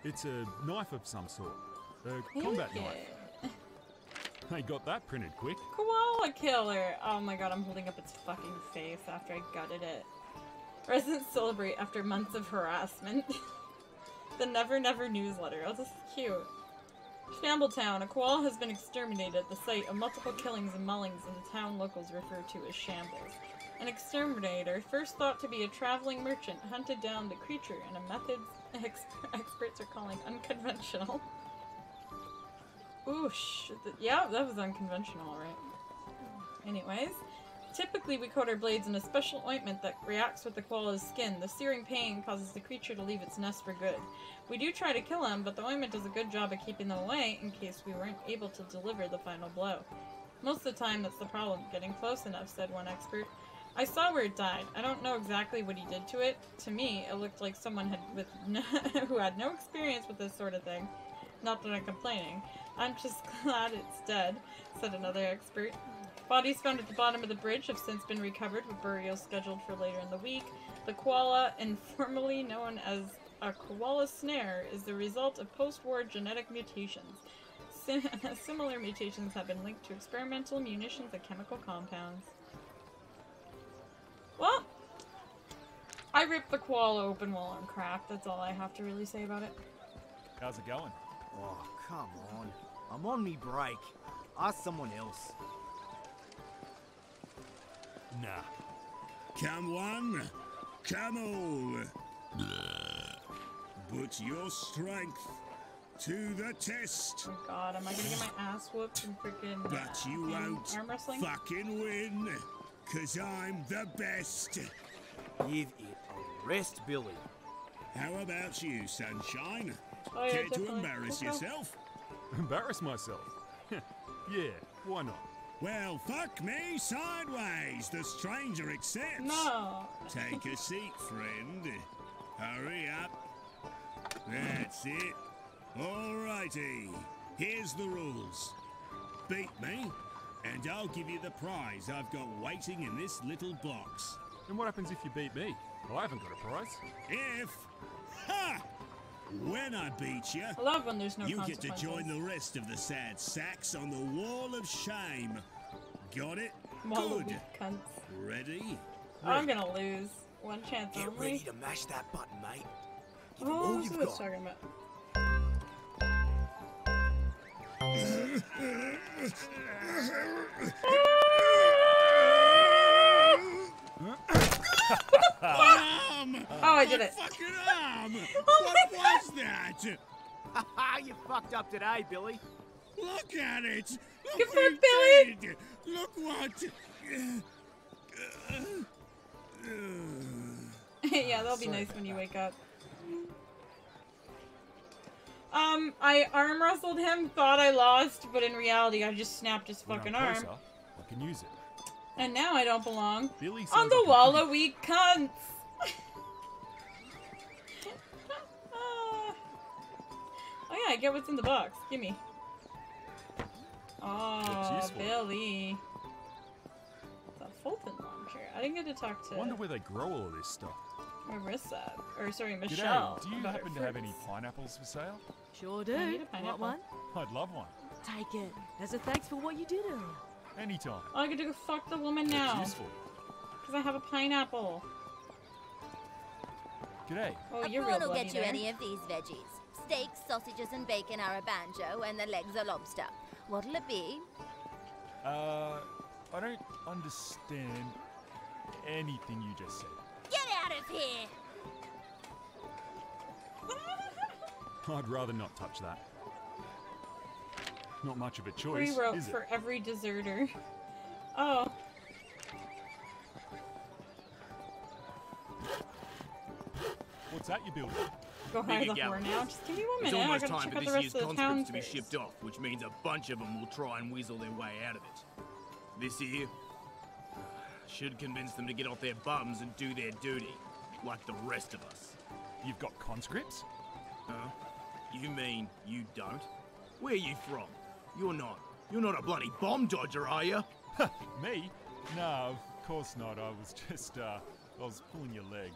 It's a knife of some sort. A
Take
combat
it.
knife. They got that printed quick.
Koala killer. Oh my god, I'm holding up its fucking face after I gutted it. Residents celebrate after months of harassment. The Never Never newsletter. Oh, this is cute. Shambletown. A koala has been exterminated at the site of multiple killings and maulings in the town locals refer to as shambles. An exterminator, first thought to be a traveling merchant, hunted down the creature in a method experts are calling unconventional. Ooh, yeah, that was unconventional, right? Anyways, typically we coat our blades in a special ointment that reacts with the koala's skin. The searing pain causes the creature to leave its nest for good. We do try to kill him, but the ointment does a good job of keeping them away in case we weren't able to deliver the final blow. Most of the time, that's the problem, getting close enough, said one expert. I saw where it died. I don't know exactly what he did to it. To me, it looked like someone who had no experience with this sort of thing. Not that I'm complaining. I'm just glad it's dead, said another expert. Bodies found at the bottom of the bridge have since been recovered, with burials scheduled for later in the week. The koala, informally known as a koala snare, is the result of post-war genetic mutations. Similar mutations have been linked to experimental munitions and chemical compounds. Well, I ripped the koala open while I'm cracked. That's all I have to really say about it.
How's it going?
Oh, come on. I'm on me break. Ask someone else.
Nah.
Come one, come all. Put your strength to the test.
Oh god, am I gonna get my ass whooped and freaking
But you won't
arm wrestling?
fucking win, 'cause I'm the best.
Give it a rest, Billy.
How about you, Sunshine?
Oh, yeah,
Care to
definitely.
embarrass
Okay.
yourself?
Embarrass myself? Yeah, why not?
Well, fuck me sideways. The stranger accepts.
No.
Take a seat, friend. Hurry up. That's it. Alrighty.
Here's the rules. Beat me, and I'll give you the prize I've got waiting in this little box.
And what happens if you beat me? Well, I haven't got a prize.
If... Ha! When I beat you,
I love when there's no
you get to
consequences.
join the rest of the sad sacks on the wall of shame. Got it?
Wall of
Good.
weak cunts.
Ready?
I'm gonna lose. One chance
Get
only.
ready to mash that button, mate. Give 'em
Oh,
all
that's
you've
what it's
got.
talking about. Oh, I did it.
Fucking arm!
Oh
What
my
was that?
Haha, you fucked up today, Billy.
Look at it! Look
Good
what
work,
he
Billy.
did. Look what...
Yeah, that'll be nice when you wake up. I arm wrestled him, thought I lost, but in reality I just snapped his
When I'm
fucking arm.
closer, I can use it.
And now I don't belong
Billy
on
sounds
the
like a
wall
pretty-
of weak cunts. Oh yeah, I get what's in the box. Gimme. Oh,
useful.
Billy. It's a Fulton launcher. I didn't get to talk to
Wonder where they grow all of this stuff.
Marissa. Or sorry, Michelle.
G'day, do you
about her
happen to have any
fruits.
pineapples for sale?
Sure
I
do.
need a pineapple.
Want one?
I'd love one.
Take it. As a thanks for what you did earlier.
Anytime.
Oh, I get to go fuck the woman now.
It's useful.
Because I have a pineapple.
G'day.
Oh,
A
you're
prawn
real
will
bloody
get you
there.
any of these veggies. Steaks, sausages, and bacon are a banjo, and the legs are lobster. What'll it be?
I don't understand anything you just said.
Get out of here!
I'd rather not touch that. Not much of a
Free
choice,
rope
is it?
for every deserter. Oh.
What's that you building?
Go hire the whore now. Just give me 1
It's
minute. I
almost
gotta
time
check
for
out the
this
rest
year's
of the town
conscripts to be
first.
shipped off, which means a bunch of them will try and weasel their way out of it. This here should convince them to get off their bums and do their duty, like the rest of us.
You've got conscripts?
Huh? You mean you don't? Where you from? You're not a bloody bomb dodger, are you?
Me? No, of course not. I was just, I was pulling your leg.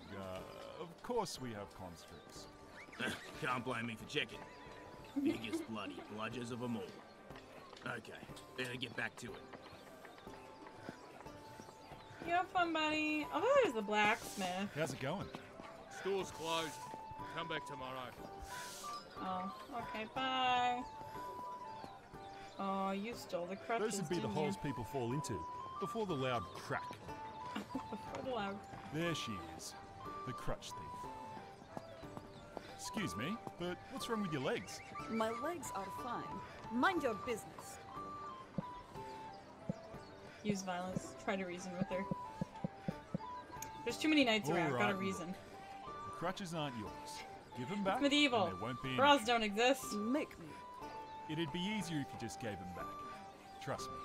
Of course we have conscripts.
Can't blame me for checking. Biggest bloody bludgers of them all. Okay, better get back to it.
You have fun, buddy. Oh, there's the blacksmith.
How's it going?
Store's closed. Come back tomorrow.
Oh, okay, bye. Oh, you stole the crutches,
Those would be the
didn't
holes
you?
people fall into, before the loud crack.
Before the loud.
There she is, the crutch thief. Excuse me, but what's wrong with your legs?
My legs are fine. Mind your business.
Use violence. Try to reason with her. There's too many knights
All
around. Gotta
right,
reason.
The crutches aren't yours. Give them back.
It's medieval.
And there won't be any.
Bras don't exist.
Make me.
It'd be easier if you just gave them back. Trust me.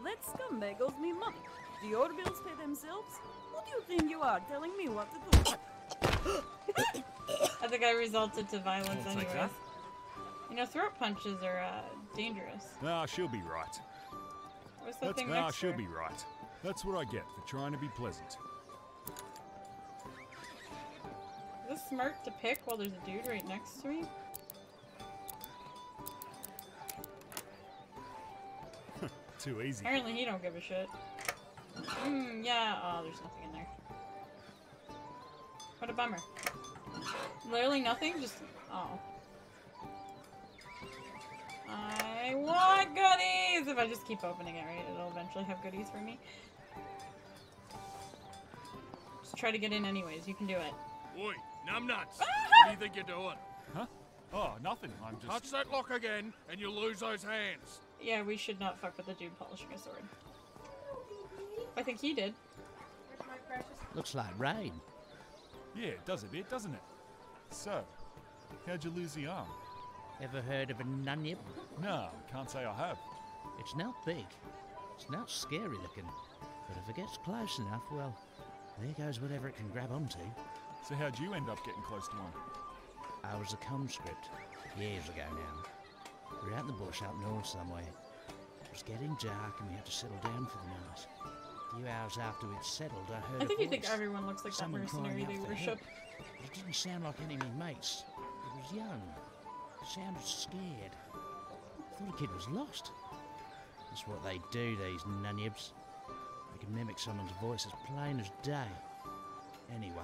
Let scumbag owes me money. Do your bills pay themselves? Who do you think you are telling me what to do?
I think I resulted to violence
I'll take
anyways.
that.
You know, throat punches are dangerous.
Ah, she'll be right.
What's that thing next to
she'll
her?
be right. That's what I get for trying to be pleasant.
Is this smart to pick while there's a dude right next to me?
Too easy.
Apparently he don't give a shit. Yeah. Oh, there's nothing in there. What a bummer. Literally nothing? Just... Oh. I want goodies! If I just keep opening it, right, it'll eventually have goodies for me. Just try to get in anyways. You can do it.
Oi, numbnuts! What do you think you're doing?
Huh? Oh, nothing. I'm just...
Touch that lock again, and you'll lose those hands.
Yeah, we should not fuck with the dude polishing a sword. I think he did.
Looks like rain.
Yeah, it does a bit, doesn't it? So, how'd you lose the arm?
Ever heard of a nunyip?
No, can't say I have.
It's not big. It's not scary looking. But if it gets close enough, well, there goes whatever it can grab onto.
So how'd you end up getting close to one?
I was a conscript. Years ago now. We're out in the bush up north somewhere. It was getting dark and we had to settle down for the night. A few hours after we'd settled, I heard
I think
a
you think
voice.
everyone looks like that
Someone
mercenary
crying
they
out for
worship.
help. It didn't sound like any of my mates. It was young. It sounded scared. I thought the kid was lost. That's what they do, these nunyibs. They can mimic someone's voice as plain as day. Anyway,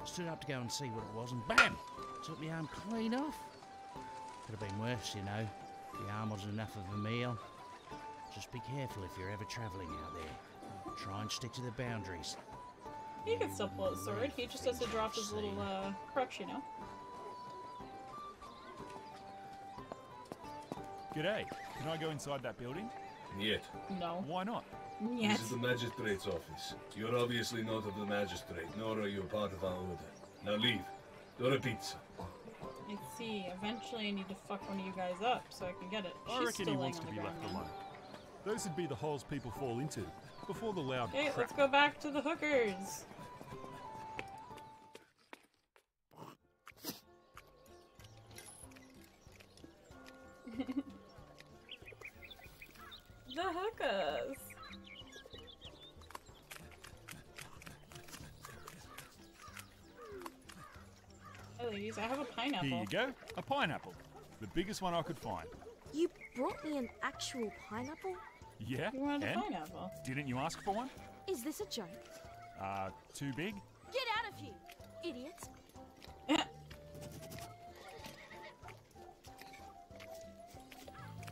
I stood up to go and see what it was, and BAM! Took my arm clean off. Could have been worse, you know. The arm wasn't enough of a meal. Just be careful if you're ever travelling out there. Try and stick to the boundaries.
He can still pull his sword. He just has to drop his little crutch, you know.
G'day. Can I go inside that building?
Yet.
No.
Why not?
Yes.
This is the magistrate's office. You're obviously not of the magistrate, nor are you part of our order. Now leave. Do a pizza.
I see. Eventually I need to fuck one of you guys up so I can get it.
I
She's
reckon
still
he
laying
wants
on
to
the
be
ground
left
now.
alone. Those would be the holes people fall into before the loud
Okay,
crap.
let's go back to the hookers. The hookers. Hey ladies, I have a pineapple.
Here you go. A pineapple. The biggest one I could find.
You brought me an actual pineapple?
Yeah?
You wanted a
and?
pineapple.
Didn't you ask for one?
Is this a joke?
Too big?
Get out of here, idiots!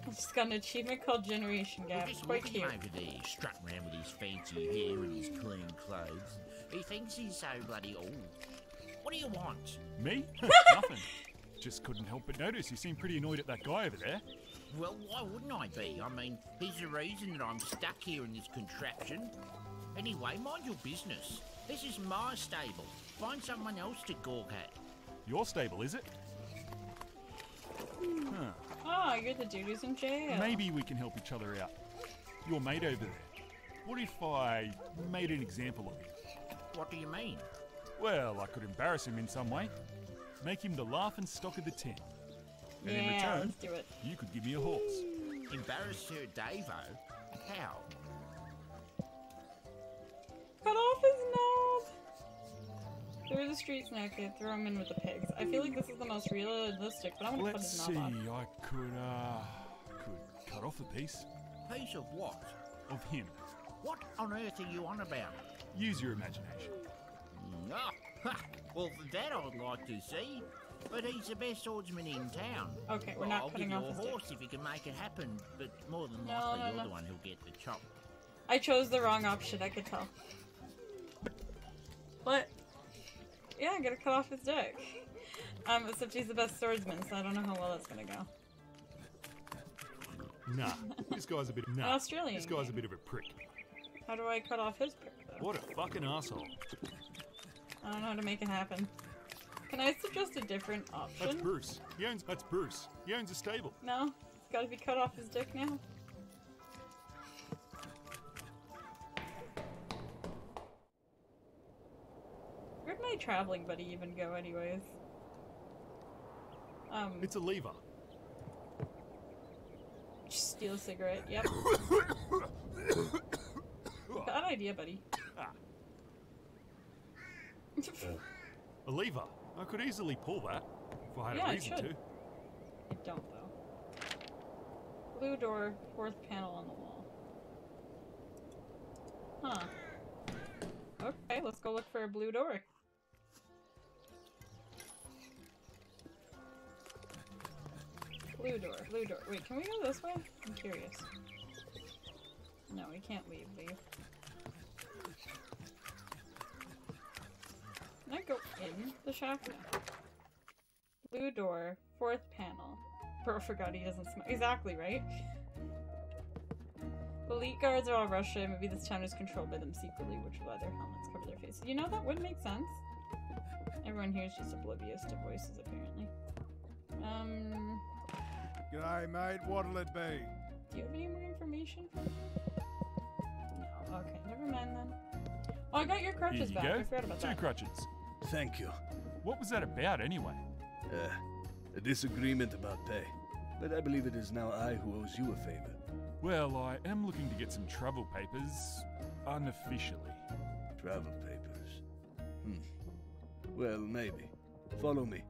I just got an achievement called Generation Gap.
Just
Quite
look at
cute.
him over there, strutting around with his fancy hair and his clean clothes. He thinks he's so bloody old. What do you want?
Me? Nothing. Just couldn't help but notice you seem pretty annoyed at that guy over there.
Well, why wouldn't I be? I mean, he's the reason that I'm stuck here in this contraption. Anyway, mind your business. This is my stable. Find someone else to gawk at.
Your stable, is it? Huh.
Oh, you're the dude who's in jail.
Maybe we can help each other out. Your mate over there. What if I made an example of him?
What do you mean?
Well, I could embarrass him in some way. Make him the laughing stock of the tent. And in
Yeah,
return,
let's do it.
you could give me a horse.
Embarrass Sir Davo? How?
Cut off his knob! Through the streets naked, throw him in with the pigs. I feel like this is the most realistic, but I'm gonna cut
Let's
his
see,
knob off.
I could cut off a piece
Piece of what?
of him.
What on earth are you on about?
Use your imagination.
Ah, ha! Well, that I'd like to see. But he's the best swordsman in town.
Okay, we're
Well,
not
I'll
cutting
give you
off
a
his dick.
horse if you can make it happen, but more than
No,
likely
no,
you're
no.
the one who'll get the chop.
I chose the wrong option, I could tell. But, yeah, I'm gonna cut off his dick. Except he's the best swordsman, so I don't know how well that's gonna go.
Nah, this guy's a bit.
An
Nah,
Australian
this guy's a
game.
bit of a prick.
How do I cut off his prick, though?
What a fucking asshole.
I don't know how to make it happen. Can I suggest a different option?
That's Bruce. That's Bruce. He owns a stable.
No? It's gotta be cut off his dick now? Where'd my traveling buddy even go anyways?
It's a lever.
Just steal a cigarette, yep. Bad idea, buddy.
A lever. I could easily pull that if I had
Yeah,
a
I
reason
should.
to.
I don't, though. Blue door, fourth panel on the wall. Huh. Okay, let's go look for a blue door. Blue door, blue door. Wait, can we go this way? I'm curious. No, we can't leave. Can I go in the shack? No. Blue door, fourth panel. Bro forgot he doesn't smell. Exactly, right? Elite guards are all Russia. Maybe this town is controlled by them secretly, which will let their helmets cover their faces. You know, that would make sense. Everyone here is just oblivious to voices, apparently.
G'day, mate. What'll it be?
Do you have any more information for me? No. Okay, never mind then. Oh, I got your crutches
Here
back.
you go.
I forgot about
2
that.
crutches.
Thank you.
What was that about anyway?
A disagreement about pay. but I believe it is now I who owes you a favor.
Well, I am looking to get some travel papers, unofficially.
Travel papers? Well, maybe. Follow me.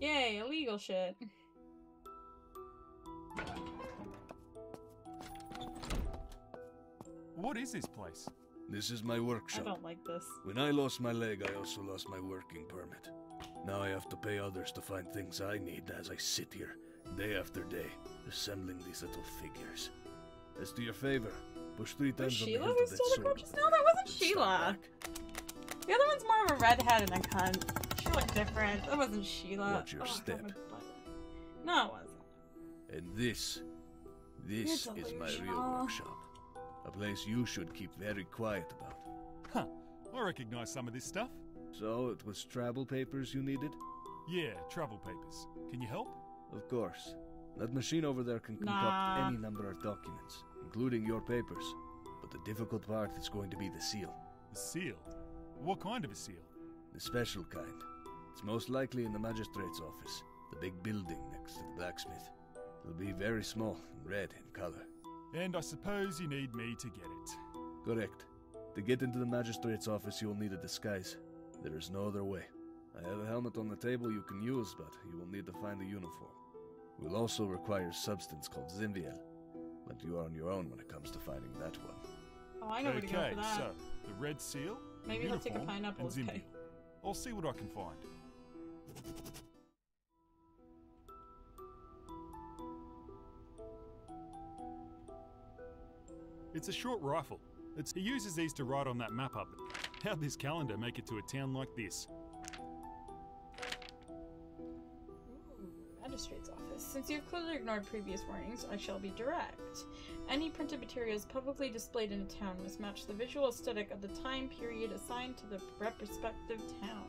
Yay, illegal shit.
What is this place?
This is my workshop.
I don't like this.
When I lost my leg, I also lost my working permit. Now I have to pay others to find things I need as I sit here, day after day, assembling these little figures. As to your favor, push 3 times on the
Sheila
hilt
who
of that
stole the
sword.
corpses? No, that wasn't Sheila. The other one's more of a redhead and a cunt. She looked different. That wasn't Sheila.
Watch your step.
No, it wasn't.
And this is my real workshop. A place you should keep very quiet about.
Huh, I recognize some of this stuff.
So, it was travel papers you needed?
Yeah, travel papers. Can you help?
Of course. That machine over there can concoct any number of documents, including your papers. But the difficult part is going to be the seal.
The seal? What kind of a seal?
The special kind. It's most likely in the magistrate's office, the big building next to the blacksmith. It'll be very small and red in color.
And I suppose you need me to get it.
Correct. To get into the magistrate's office, you will need a disguise. There is no other way. I have a helmet on the table you can use, but you will need to find a uniform. We'll also require a substance called Zimviel, but you are on your own when it comes to finding that one.
Oh, I know where to go for that.
So, the red seal,
maybe he'll take a
uniform,
pineapple
and
as pay.
Zimviel. I'll see what I can find. It's a short rifle. He uses these to write on that map up there. How'd this calendar make it to a town like this?
Magistrate's office. Since you have clearly ignored previous warnings, I shall be direct. Any printed materials publicly displayed in a town must match the visual aesthetic of the time period assigned to the respective town.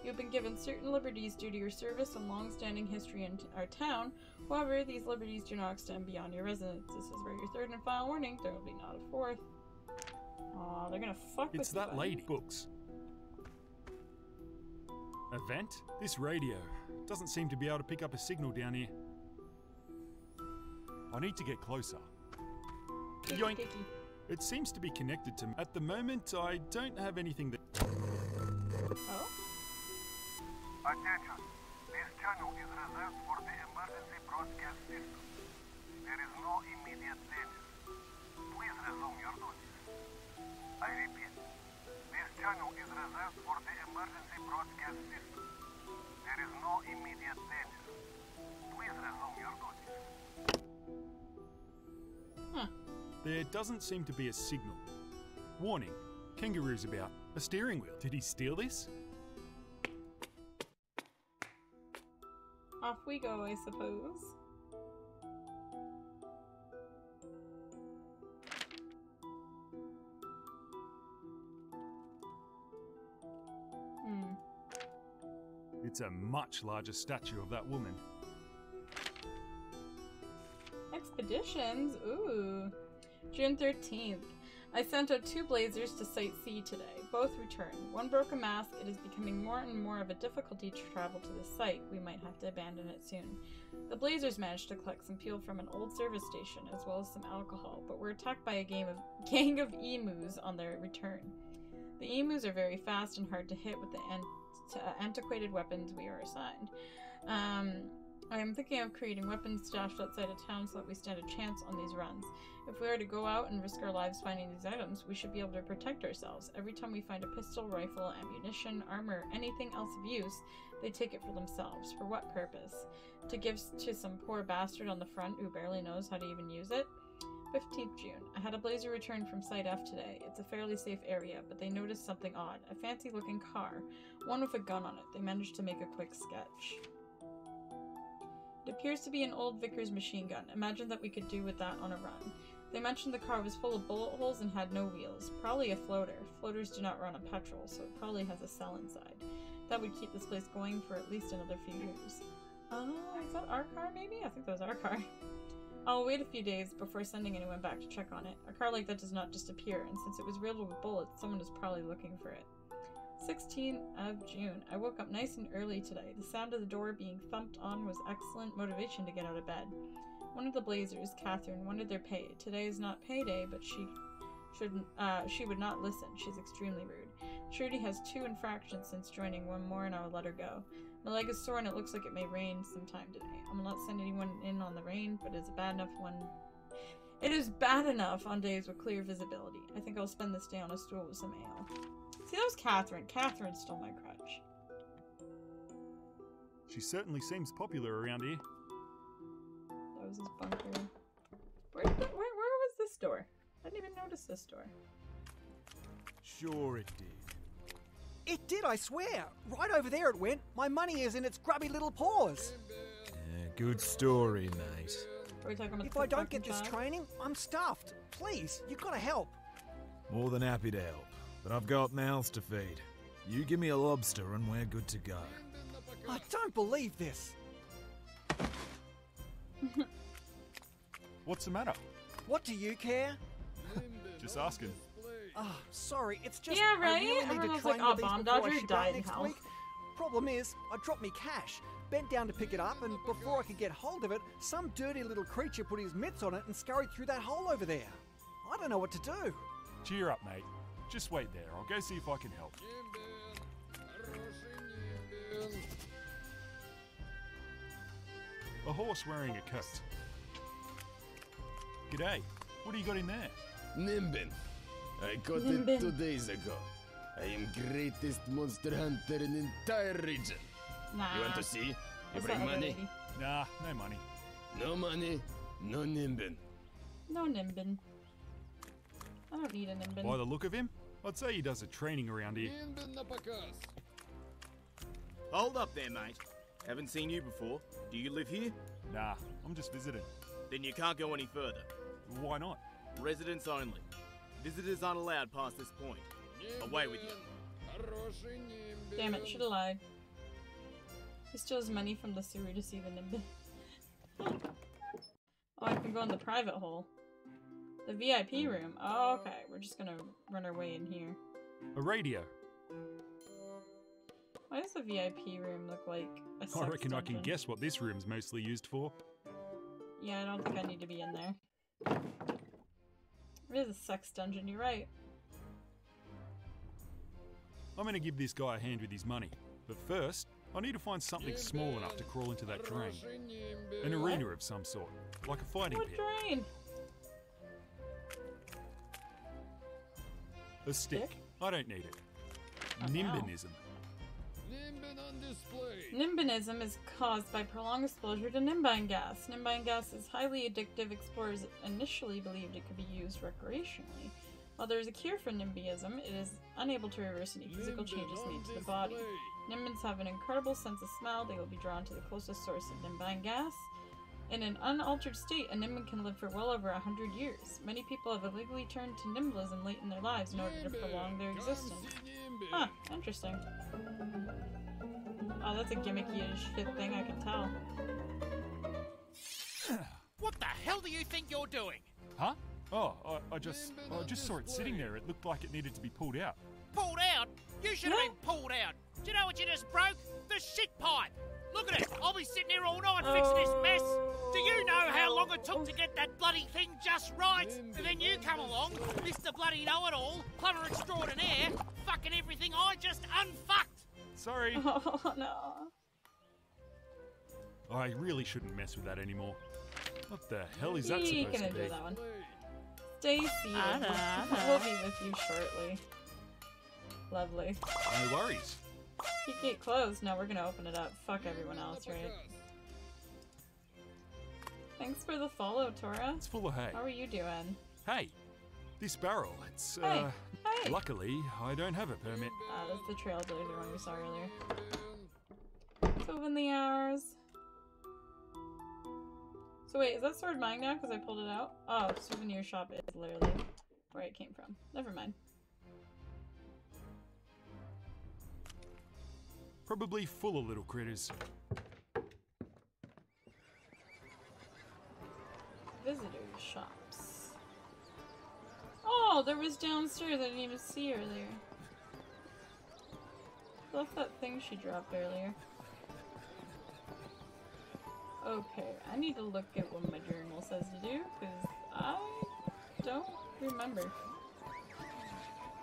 You have been given certain liberties due to your service and long-standing history in our town. However, these liberties do not extend beyond your residence. This is where your third and final warning. There will be not a fourth. Aw, they're gonna fuck with you.
It's that lady. Books. A vent? This radio doesn't seem to be able to pick up a signal down here. I need to get closer. Yoink. It seems to be connected to me. At the moment, I don't have anything that...
Oh?
Attention! This channel is reserved for the emergency broadcast system. There is no immediate danger. Please resume your duties. I repeat, this channel is reserved for the emergency broadcast system. There is no immediate danger. Please resume your duties.
Huh.
There doesn't seem to be a signal. Warning, kangaroo's about. A steering wheel. Did he steal this?
Off we go, I suppose.
It's a much larger statue of that woman.
Expeditions? Ooh. June 13th. I sent out 2 blazers to Site C today. Both returned. One broke a mast. It is becoming more and more of a difficulty to travel to the site. We might have to abandon it soon. The blazers managed to collect some fuel from an old service station, as well as some alcohol, but were attacked by a gang of emus on their return. The emus are very fast and hard to hit with the antiquated weapons we are assigned. I am thinking of creating weapons stashed outside of town so that we stand a chance on these runs. If we are to go out and risk our lives finding these items, we should be able to protect ourselves. Every time we find a pistol, rifle, ammunition, armor, or anything else of use, they take it for themselves. For what purpose? To give to some poor bastard on the front who barely knows how to even use it? 15th June. I had a blazer return from Site F today. It's a fairly safe area, but they noticed something odd. A fancy-looking car. One with a gun on it. They managed to make a quick sketch. It appears to be an old Vickers machine gun. Imagine that we could do with that on a run. They mentioned the car was full of bullet holes and had no wheels. Probably a floater. Floaters do not run on petrol, so it probably has a cell inside. That would keep this place going for at least another few years. Oh, is that our car maybe? I think that was our car. I'll wait a few days before sending anyone back to check on it. A car like that does not just appear, and since it was riddled with bullets, someone is probably looking for it. 16th of June. I woke up nice and early today. The sound of the door being thumped on was excellent motivation to get out of bed. One of the Blazers, Catherine, wanted their pay. Today is not payday, but she would not listen. She's extremely rude. Trudy has 2 infractions since joining, 1 more and I will let her go. My leg is sore and it looks like it may rain sometime today. I will not send anyone in on the rain, but it is bad enough on days with clear visibility. I think I'll spend this day on a stool with some ale. See, that was Catherine. Catherine stole my crutch.
She certainly seems popular around here.
That was his bunker. Where was this door? I didn't even notice this door.
Sure it did. It did, I swear. Right over there it went. My money is in its grubby little paws.
Good story, mate.
Are we talking about
if I don't get this training, I'm stuffed. Please, you've got to help.
More than happy to help, but I've got mouths to feed. You give me a lobster and we're good to go.
I don't believe this.
What's the matter?
What do you care?
Just asking.
Oh, sorry, it's just
yeah, right?
I really need to
Everyone's
train
like,
with these
Bomb
before I
Dodger
ship
died
out
in
next
hell.
week. Problem is, I dropped me cash, bent down to pick it up, and before I could get hold of it, some dirty little creature put his mitts on it and scurried through that hole over there. I don't know what to do.
Cheer up, mate. Just wait there. I'll go see if I can help. A horse wearing a coat. G'day. What do you got in there?
Nimbin. I caught it 2 days ago. I am greatest monster hunter in entire region.
Nah.
You want to see? You
That's
bring
not
money?
lady.
Nah, no money.
No money, no Nimbin.
No Nimbin. I don't need a Nimbin.
By the look of him, I'd say he does a training around here.
Hold up there, mate. Haven't seen you before. Do you live here?
Nah, I'm just visiting.
Then you can't go any further.
Why not?
Residents only. Visitors aren't allowed past this point. Away with you.
Damn it, should've lied. He steals money from the sewer to see the Nimbin. Oh, I can go in the private hole. The VIP room. Oh, okay. We're just gonna run our way in here.
A radio.
Why does the VIP room look like a sex
I reckon
dungeon?
I can guess what this room's mostly used for.
Yeah, I don't think I need to be in there. It is a sex dungeon, you're right.
I'm gonna give this guy a hand with his money. But first, I need to find something small enough to crawl into that drain. An arena of some sort, like a fighting
What
pit.
drain?
A stick. I don't need it.
Oh,
Nimbinism.
Nimbinism is caused by prolonged exposure to nimbine gas. Nimbine gas is highly addictive. Explorers initially believed it could be used recreationally. While there is a cure for nimbyism, it is unable to reverse any physical changes made to the body. Nimbins have an incredible sense of smell. They will be drawn to the closest source of nimbine gas. In an unaltered state, a nimbin can live for well over 100 years. Many people have illegally turned to nimblism late in their lives in order to prolong their existence. Huh, interesting. Oh, that's a gimmicky as shit thing, I can tell.
What the hell do you think you're doing?
Huh? Oh, I just saw it sitting there. It looked like it needed to be pulled out.
Pulled out? You should have been pulled out. Do you know what you just broke? The shit pipe. Look at it. I'll be sitting here all night fixing this mess. Do you know how long it took to get that bloody thing just right? And then you come along, Mr. Bloody Know-It-All, plumber extraordinaire, fucking everything I just unfucked.
Sorry.
Oh, no.
I really shouldn't mess with that anymore. What the hell is that
You
supposed
can
to
do
be?
that one. Stay seated. We'll be with you shortly. Lovely.
No worries.
Keep it closed. No, we're gonna open it up. Fuck everyone else, right? Thanks for the follow, Tora.
It's full of hay.
How are you doing?
Hey, this barrel, it's,
Hey.
luckily, I don't have a permit.
That's the Trailblazer one we saw earlier. Let's open the hours. So wait, is that sword mine now because I pulled it out? Oh, souvenir shop is literally where it came from. Never mind.
Probably full of little critters.
Visitor shops. Oh, there was downstairs. I didn't even see her there. Left that thing she dropped earlier. Okay, I need to look at what my journal says to do, because I don't remember.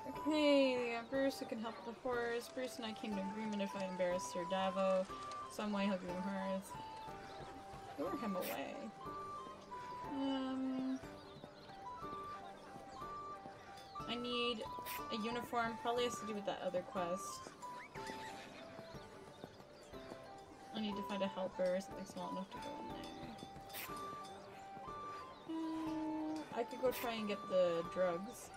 Okay, Bruce, who can help with the horse. Bruce and I came to agreement if I embarrass Sir Davo, some way he'll give him hers. Lure him away. I need a uniform, probably has to do with that other quest. I need to find a helper, something small enough to go in there. I could go try and get the drugs.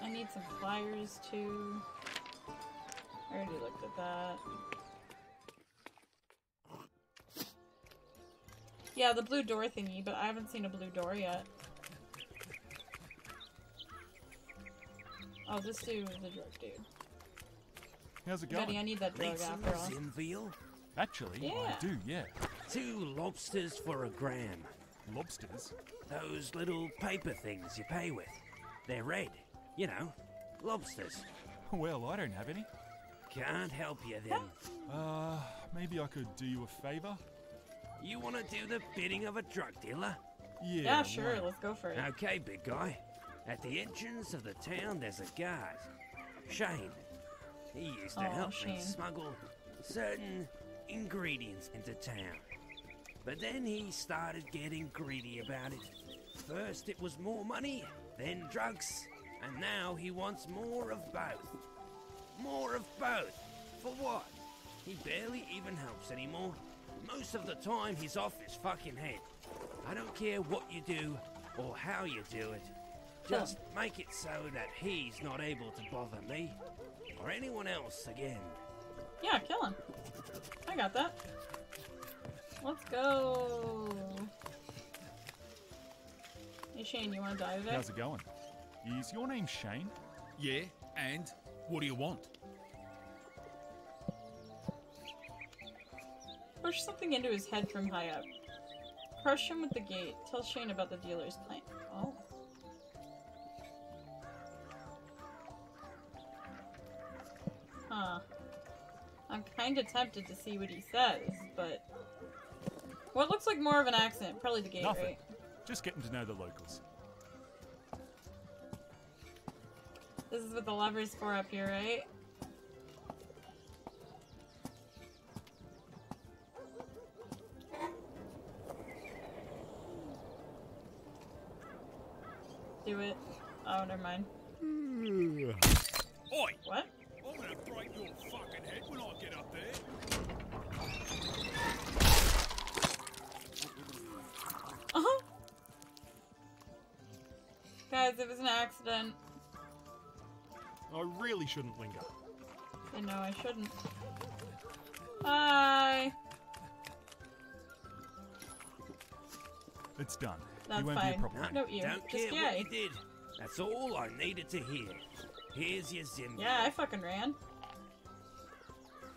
I need some flyers too. I already looked at that. Yeah, the blue door thingy, but I haven't seen a blue door yet. Oh, this dude is the drug dude.
How's it going?
Betty, I need that drug after all.
Zinville?
Actually,
Yeah.
I do, yeah.
2 lobsters for a gram.
Lobsters?
Those little paper things you pay with. They're red. You know, lobsters.
Well, I don't have any.
Can't help you then.
Maybe I could do you a favour?
You want to do the bidding of a drug dealer?
Yeah, sure, let's go for it.
Okay, big guy. At the entrance of the town, there's a guard. Shane. He used to help me smuggle certain ingredients into town. But then he started getting greedy about it. First it was more money, then drugs, and now he wants more of both. More of both? For what? He barely even helps anymore. Most of the time he's off his fucking head. I don't care what you do or how you do it. Just make it so that he's not able to bother me or anyone else again.
Yeah, kill him. I got that. Let's go. Hey Shane, you want to die today?
How's it going? Is your name Shane?
Yeah, and what do you want?
Push something into his head from high up. Crush him with the gate. Tell Shane about the dealer's plan. Oh. Huh. I'm kinda tempted to see what he says, but... What looks like more of an accent? Probably the gate,
Nothing.
right?
Just getting to know the locals.
This is what the lever's for up here, right? Do it. Oh, never mind.
Oi!
What?
I'm gonna break your fucking head when I get up there.
Uh-huh. Guys, it was an accident.
I really shouldn't linger.
I know I shouldn't. Bye!
It's done.
That's
you won't
fine.
be a problem.
No, you.
Don't
Just
care what
yay.
you did. That's all I needed to hear. Here's your Zim.
Yeah, I fucking ran.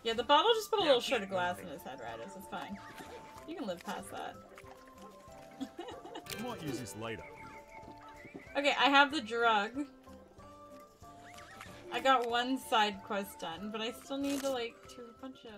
Yeah, the bottle just put a little shard of glass in his head, Radis. It's fine. You can live past that.
I might use this later.
Okay, I have the drug. I got one side quest done, but I still need to, like, do a bunch of...